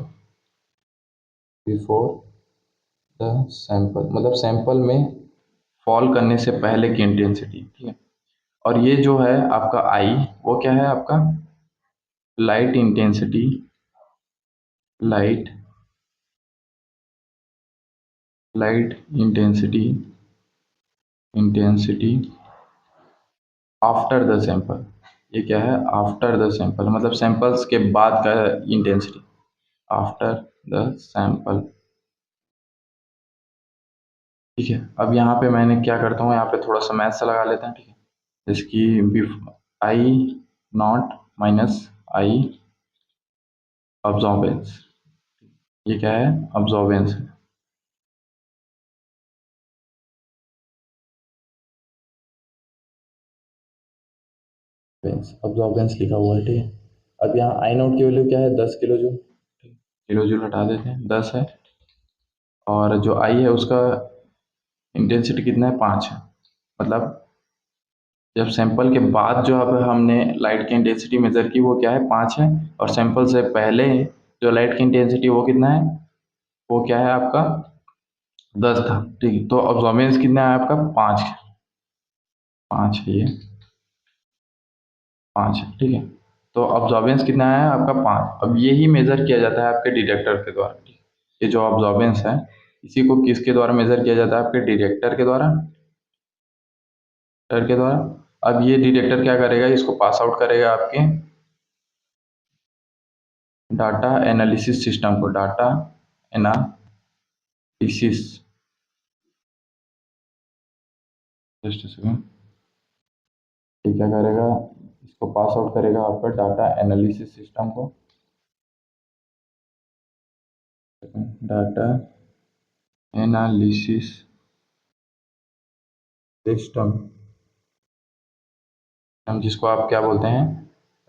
before the sample मतलब सैंपल में फॉल करने से पहले की इंटेंसिटी, ठीक है। और ये जो है आपका आई, वो क्या है आपका, light intensity, light light intensity, intensity after the sample. ये क्या है, आफ्टर द सैंपल मतलब सैंपल्स के बाद का इंटेंसिटी, आफ्टर द सैंपल, ठीक है। अब यहाँ पे मैंने क्या करता हूँ, यहाँ पे थोड़ा सा मैथ से लगा लेते हैं, ठीक है। इसकी आई नॉट माइनस आई अब्जॉर्बेंस, ये क्या है, अब्जॉर्बेंस है। अब्जॉर्बेंस लिखा हुआ है, ठीक है। अब यहाँ आई नॉट की वैल्यू क्या है, 10 किलो जूल, किलो जूल हटा देते हैं, 10 है। और जो आई है उसका इंटेंसिटी कितना है, 5 है। मतलब जब सैंपल के बाद जो अब हमने लाइट की इंटेंसिटी मेजर की वो क्या है, 5 है। और सैंपल से पहले जो लाइट की इंटेंसिटी वो कितना है, वो क्या है आपका, 10 था, ठीक है। तो अब्जॉर्बेंस कितना है आपका, 5, 5 है ये, 5 है, ठीक है। तो अब्जॉर्बेंस कितना है आपका, 5। अब यही मेजर किया जाता है आपके डिटेक्टर के द्वारा, ठीक है। ये जो अब्जॉर्बेंस है इसी को किसके द्वारा मेजर किया जाता है, आपके डिटेक्टर के द्वारा, डिटेक्टर के द्वारा। अब ये डिटेक्टर क्या करेगा, इसको पास आउट करेगा आपके डाटा एनालिसिस सिस्टम को, डाटा एनालिसिस, जस्ट सेकंड, ये क्या करेगा, इसको पास आउट करेगा आपका डाटा एनालिसिस सिस्टम को, डाटा एनालिसिस सिस्टम, हम जिसको आप क्या बोलते हैं,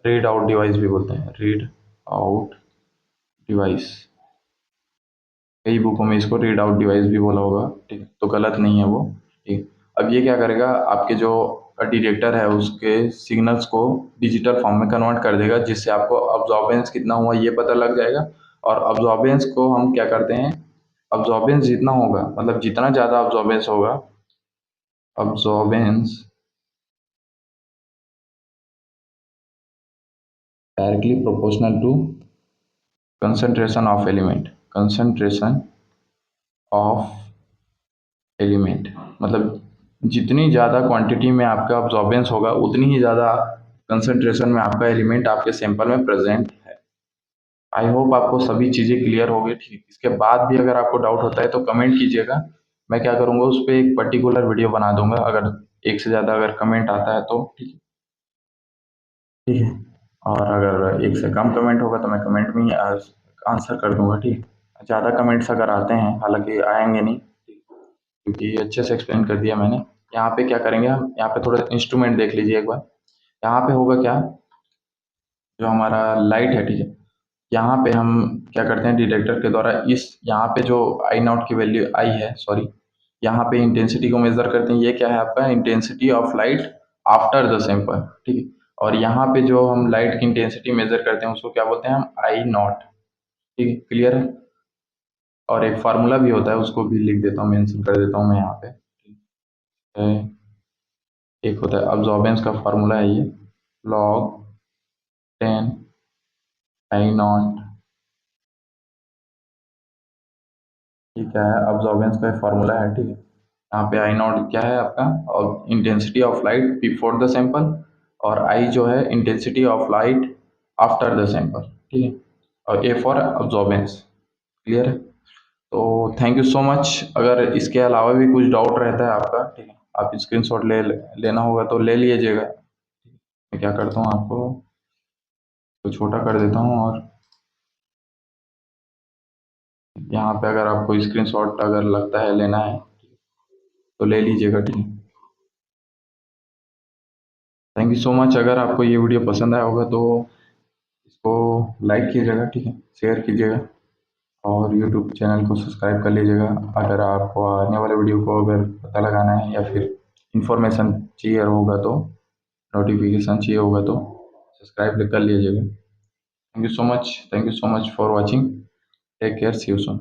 रीड आउट डिवाइस भी बोलते हैं, रीड आउट डिवाइस। कई बुकों में इसको रीड आउट डिवाइस भी बोला होगा, ठीक है, तो गलत नहीं है वो, ठीक। अब ये क्या करेगा, आपके जो डिटेक्टर है उसके सिग्नल्स को डिजिटल फॉर्म में कन्वर्ट कर देगा, जिससे आपको अब्जॉर्बेंस कितना हुआ ये पता लग जाएगा। और अब्जॉर्बेंस को हम क्या करते हैं, अब्जॉर्बेंस जितना होगा मतलब जितना ज़्यादा अब्जॉर्बेंस होगा, absorbance directly proportional to concentration of element, concentration of element मतलब जितनी ज़्यादा क्वांटिटी में आपका अब्जॉर्बेंस होगा उतनी ही ज़्यादा कंसंट्रेशन में आपका एलिमेंट आपके सैंपल में प्रेजेंट है। आई होप आपको सभी चीज़ें क्लियर हो गई, ठीक। इसके बाद भी अगर आपको डाउट होता है तो कमेंट कीजिएगा, मैं क्या करूँगा उस पर एक पर्टिकुलर वीडियो बना दूंगा, अगर एक से ज़्यादा अगर कमेंट आता है तो, ठीक है, ठीक है। और अगर एक से कम कमेंट होगा तो मैं कमेंट में ही आंसर कर दूंगा, ठीक है। ज़्यादा कमेंट्स अगर आते हैं, हालांकि आएंगे नहीं क्योंकि अच्छे से एक्सप्लेन कर दिया मैंने। यहाँ पे क्या करेंगे हम, यहाँ पे थोड़ा इंस्ट्रूमेंट देख लीजिए एक बार। यहाँ पे होगा क्या, जो हमारा लाइट है, ठीक है, यहाँ पे हम क्या करते हैं डिटेक्टर के द्वारा, इस यहाँ पे जो आई नॉट की वैल्यू आई है, सॉरी, यहाँ पे इंटेंसिटी को मेजर करते हैं, ये क्या है आपका, intensity of light after the sample, ठीक है। और यहाँ पे जो हम लाइट की इंटेंसिटी मेजर करते हैं उसको क्या बोलते हैं हम, आई नॉट, ठीक है, क्लियर है। और एक फार्मूला भी होता है, उसको भी लिख देता हूँ, मेंशन कर देता हूँ मैं यहाँ पे, एक होता है अब्जॉर्बेंस का फार्मूला है ये, लॉग 10 आई नॉट, ठीक है, अब्जॉर्बेंस का फार्मूला है, ठीक है। यहाँ पे आई नॉट क्या है आपका, और intensity of light before the sample, और आई जो है intensity of light after the sample, ठीक है। और ए फॉर अब्जॉर्बेंस, क्लियर है। तो थैंक यू सो मच। अगर इसके अलावा भी कुछ डाउट रहता है आपका, ठीक है, आप स्क्रीनशॉट लेना होगा तो ले लीजिएगा। मैं क्या करता हूँ, आपको तो छोटा कर देता हूँ और यहाँ पे अगर आपको स्क्रीनशॉट अगर लगता है लेना है तो ले लीजिएगा, ठीक है। Thank you so much. अगर आपको ये वीडियो पसंद आया होगा तो इसको लाइक कीजिएगा, ठीक है, शेयर कीजिएगा और यूट्यूब चैनल को सब्सक्राइब कर लीजिएगा। अगर आपको आने वाले वीडियो को अगर पता लगाना है या फिर इंफॉर्मेशन चाहिए होगा तो, नोटिफिकेशन चाहिए होगा तो सब्सक्राइब कर लीजिएगा। Thank you so much, thank you so much for watching. Take care, see you soon.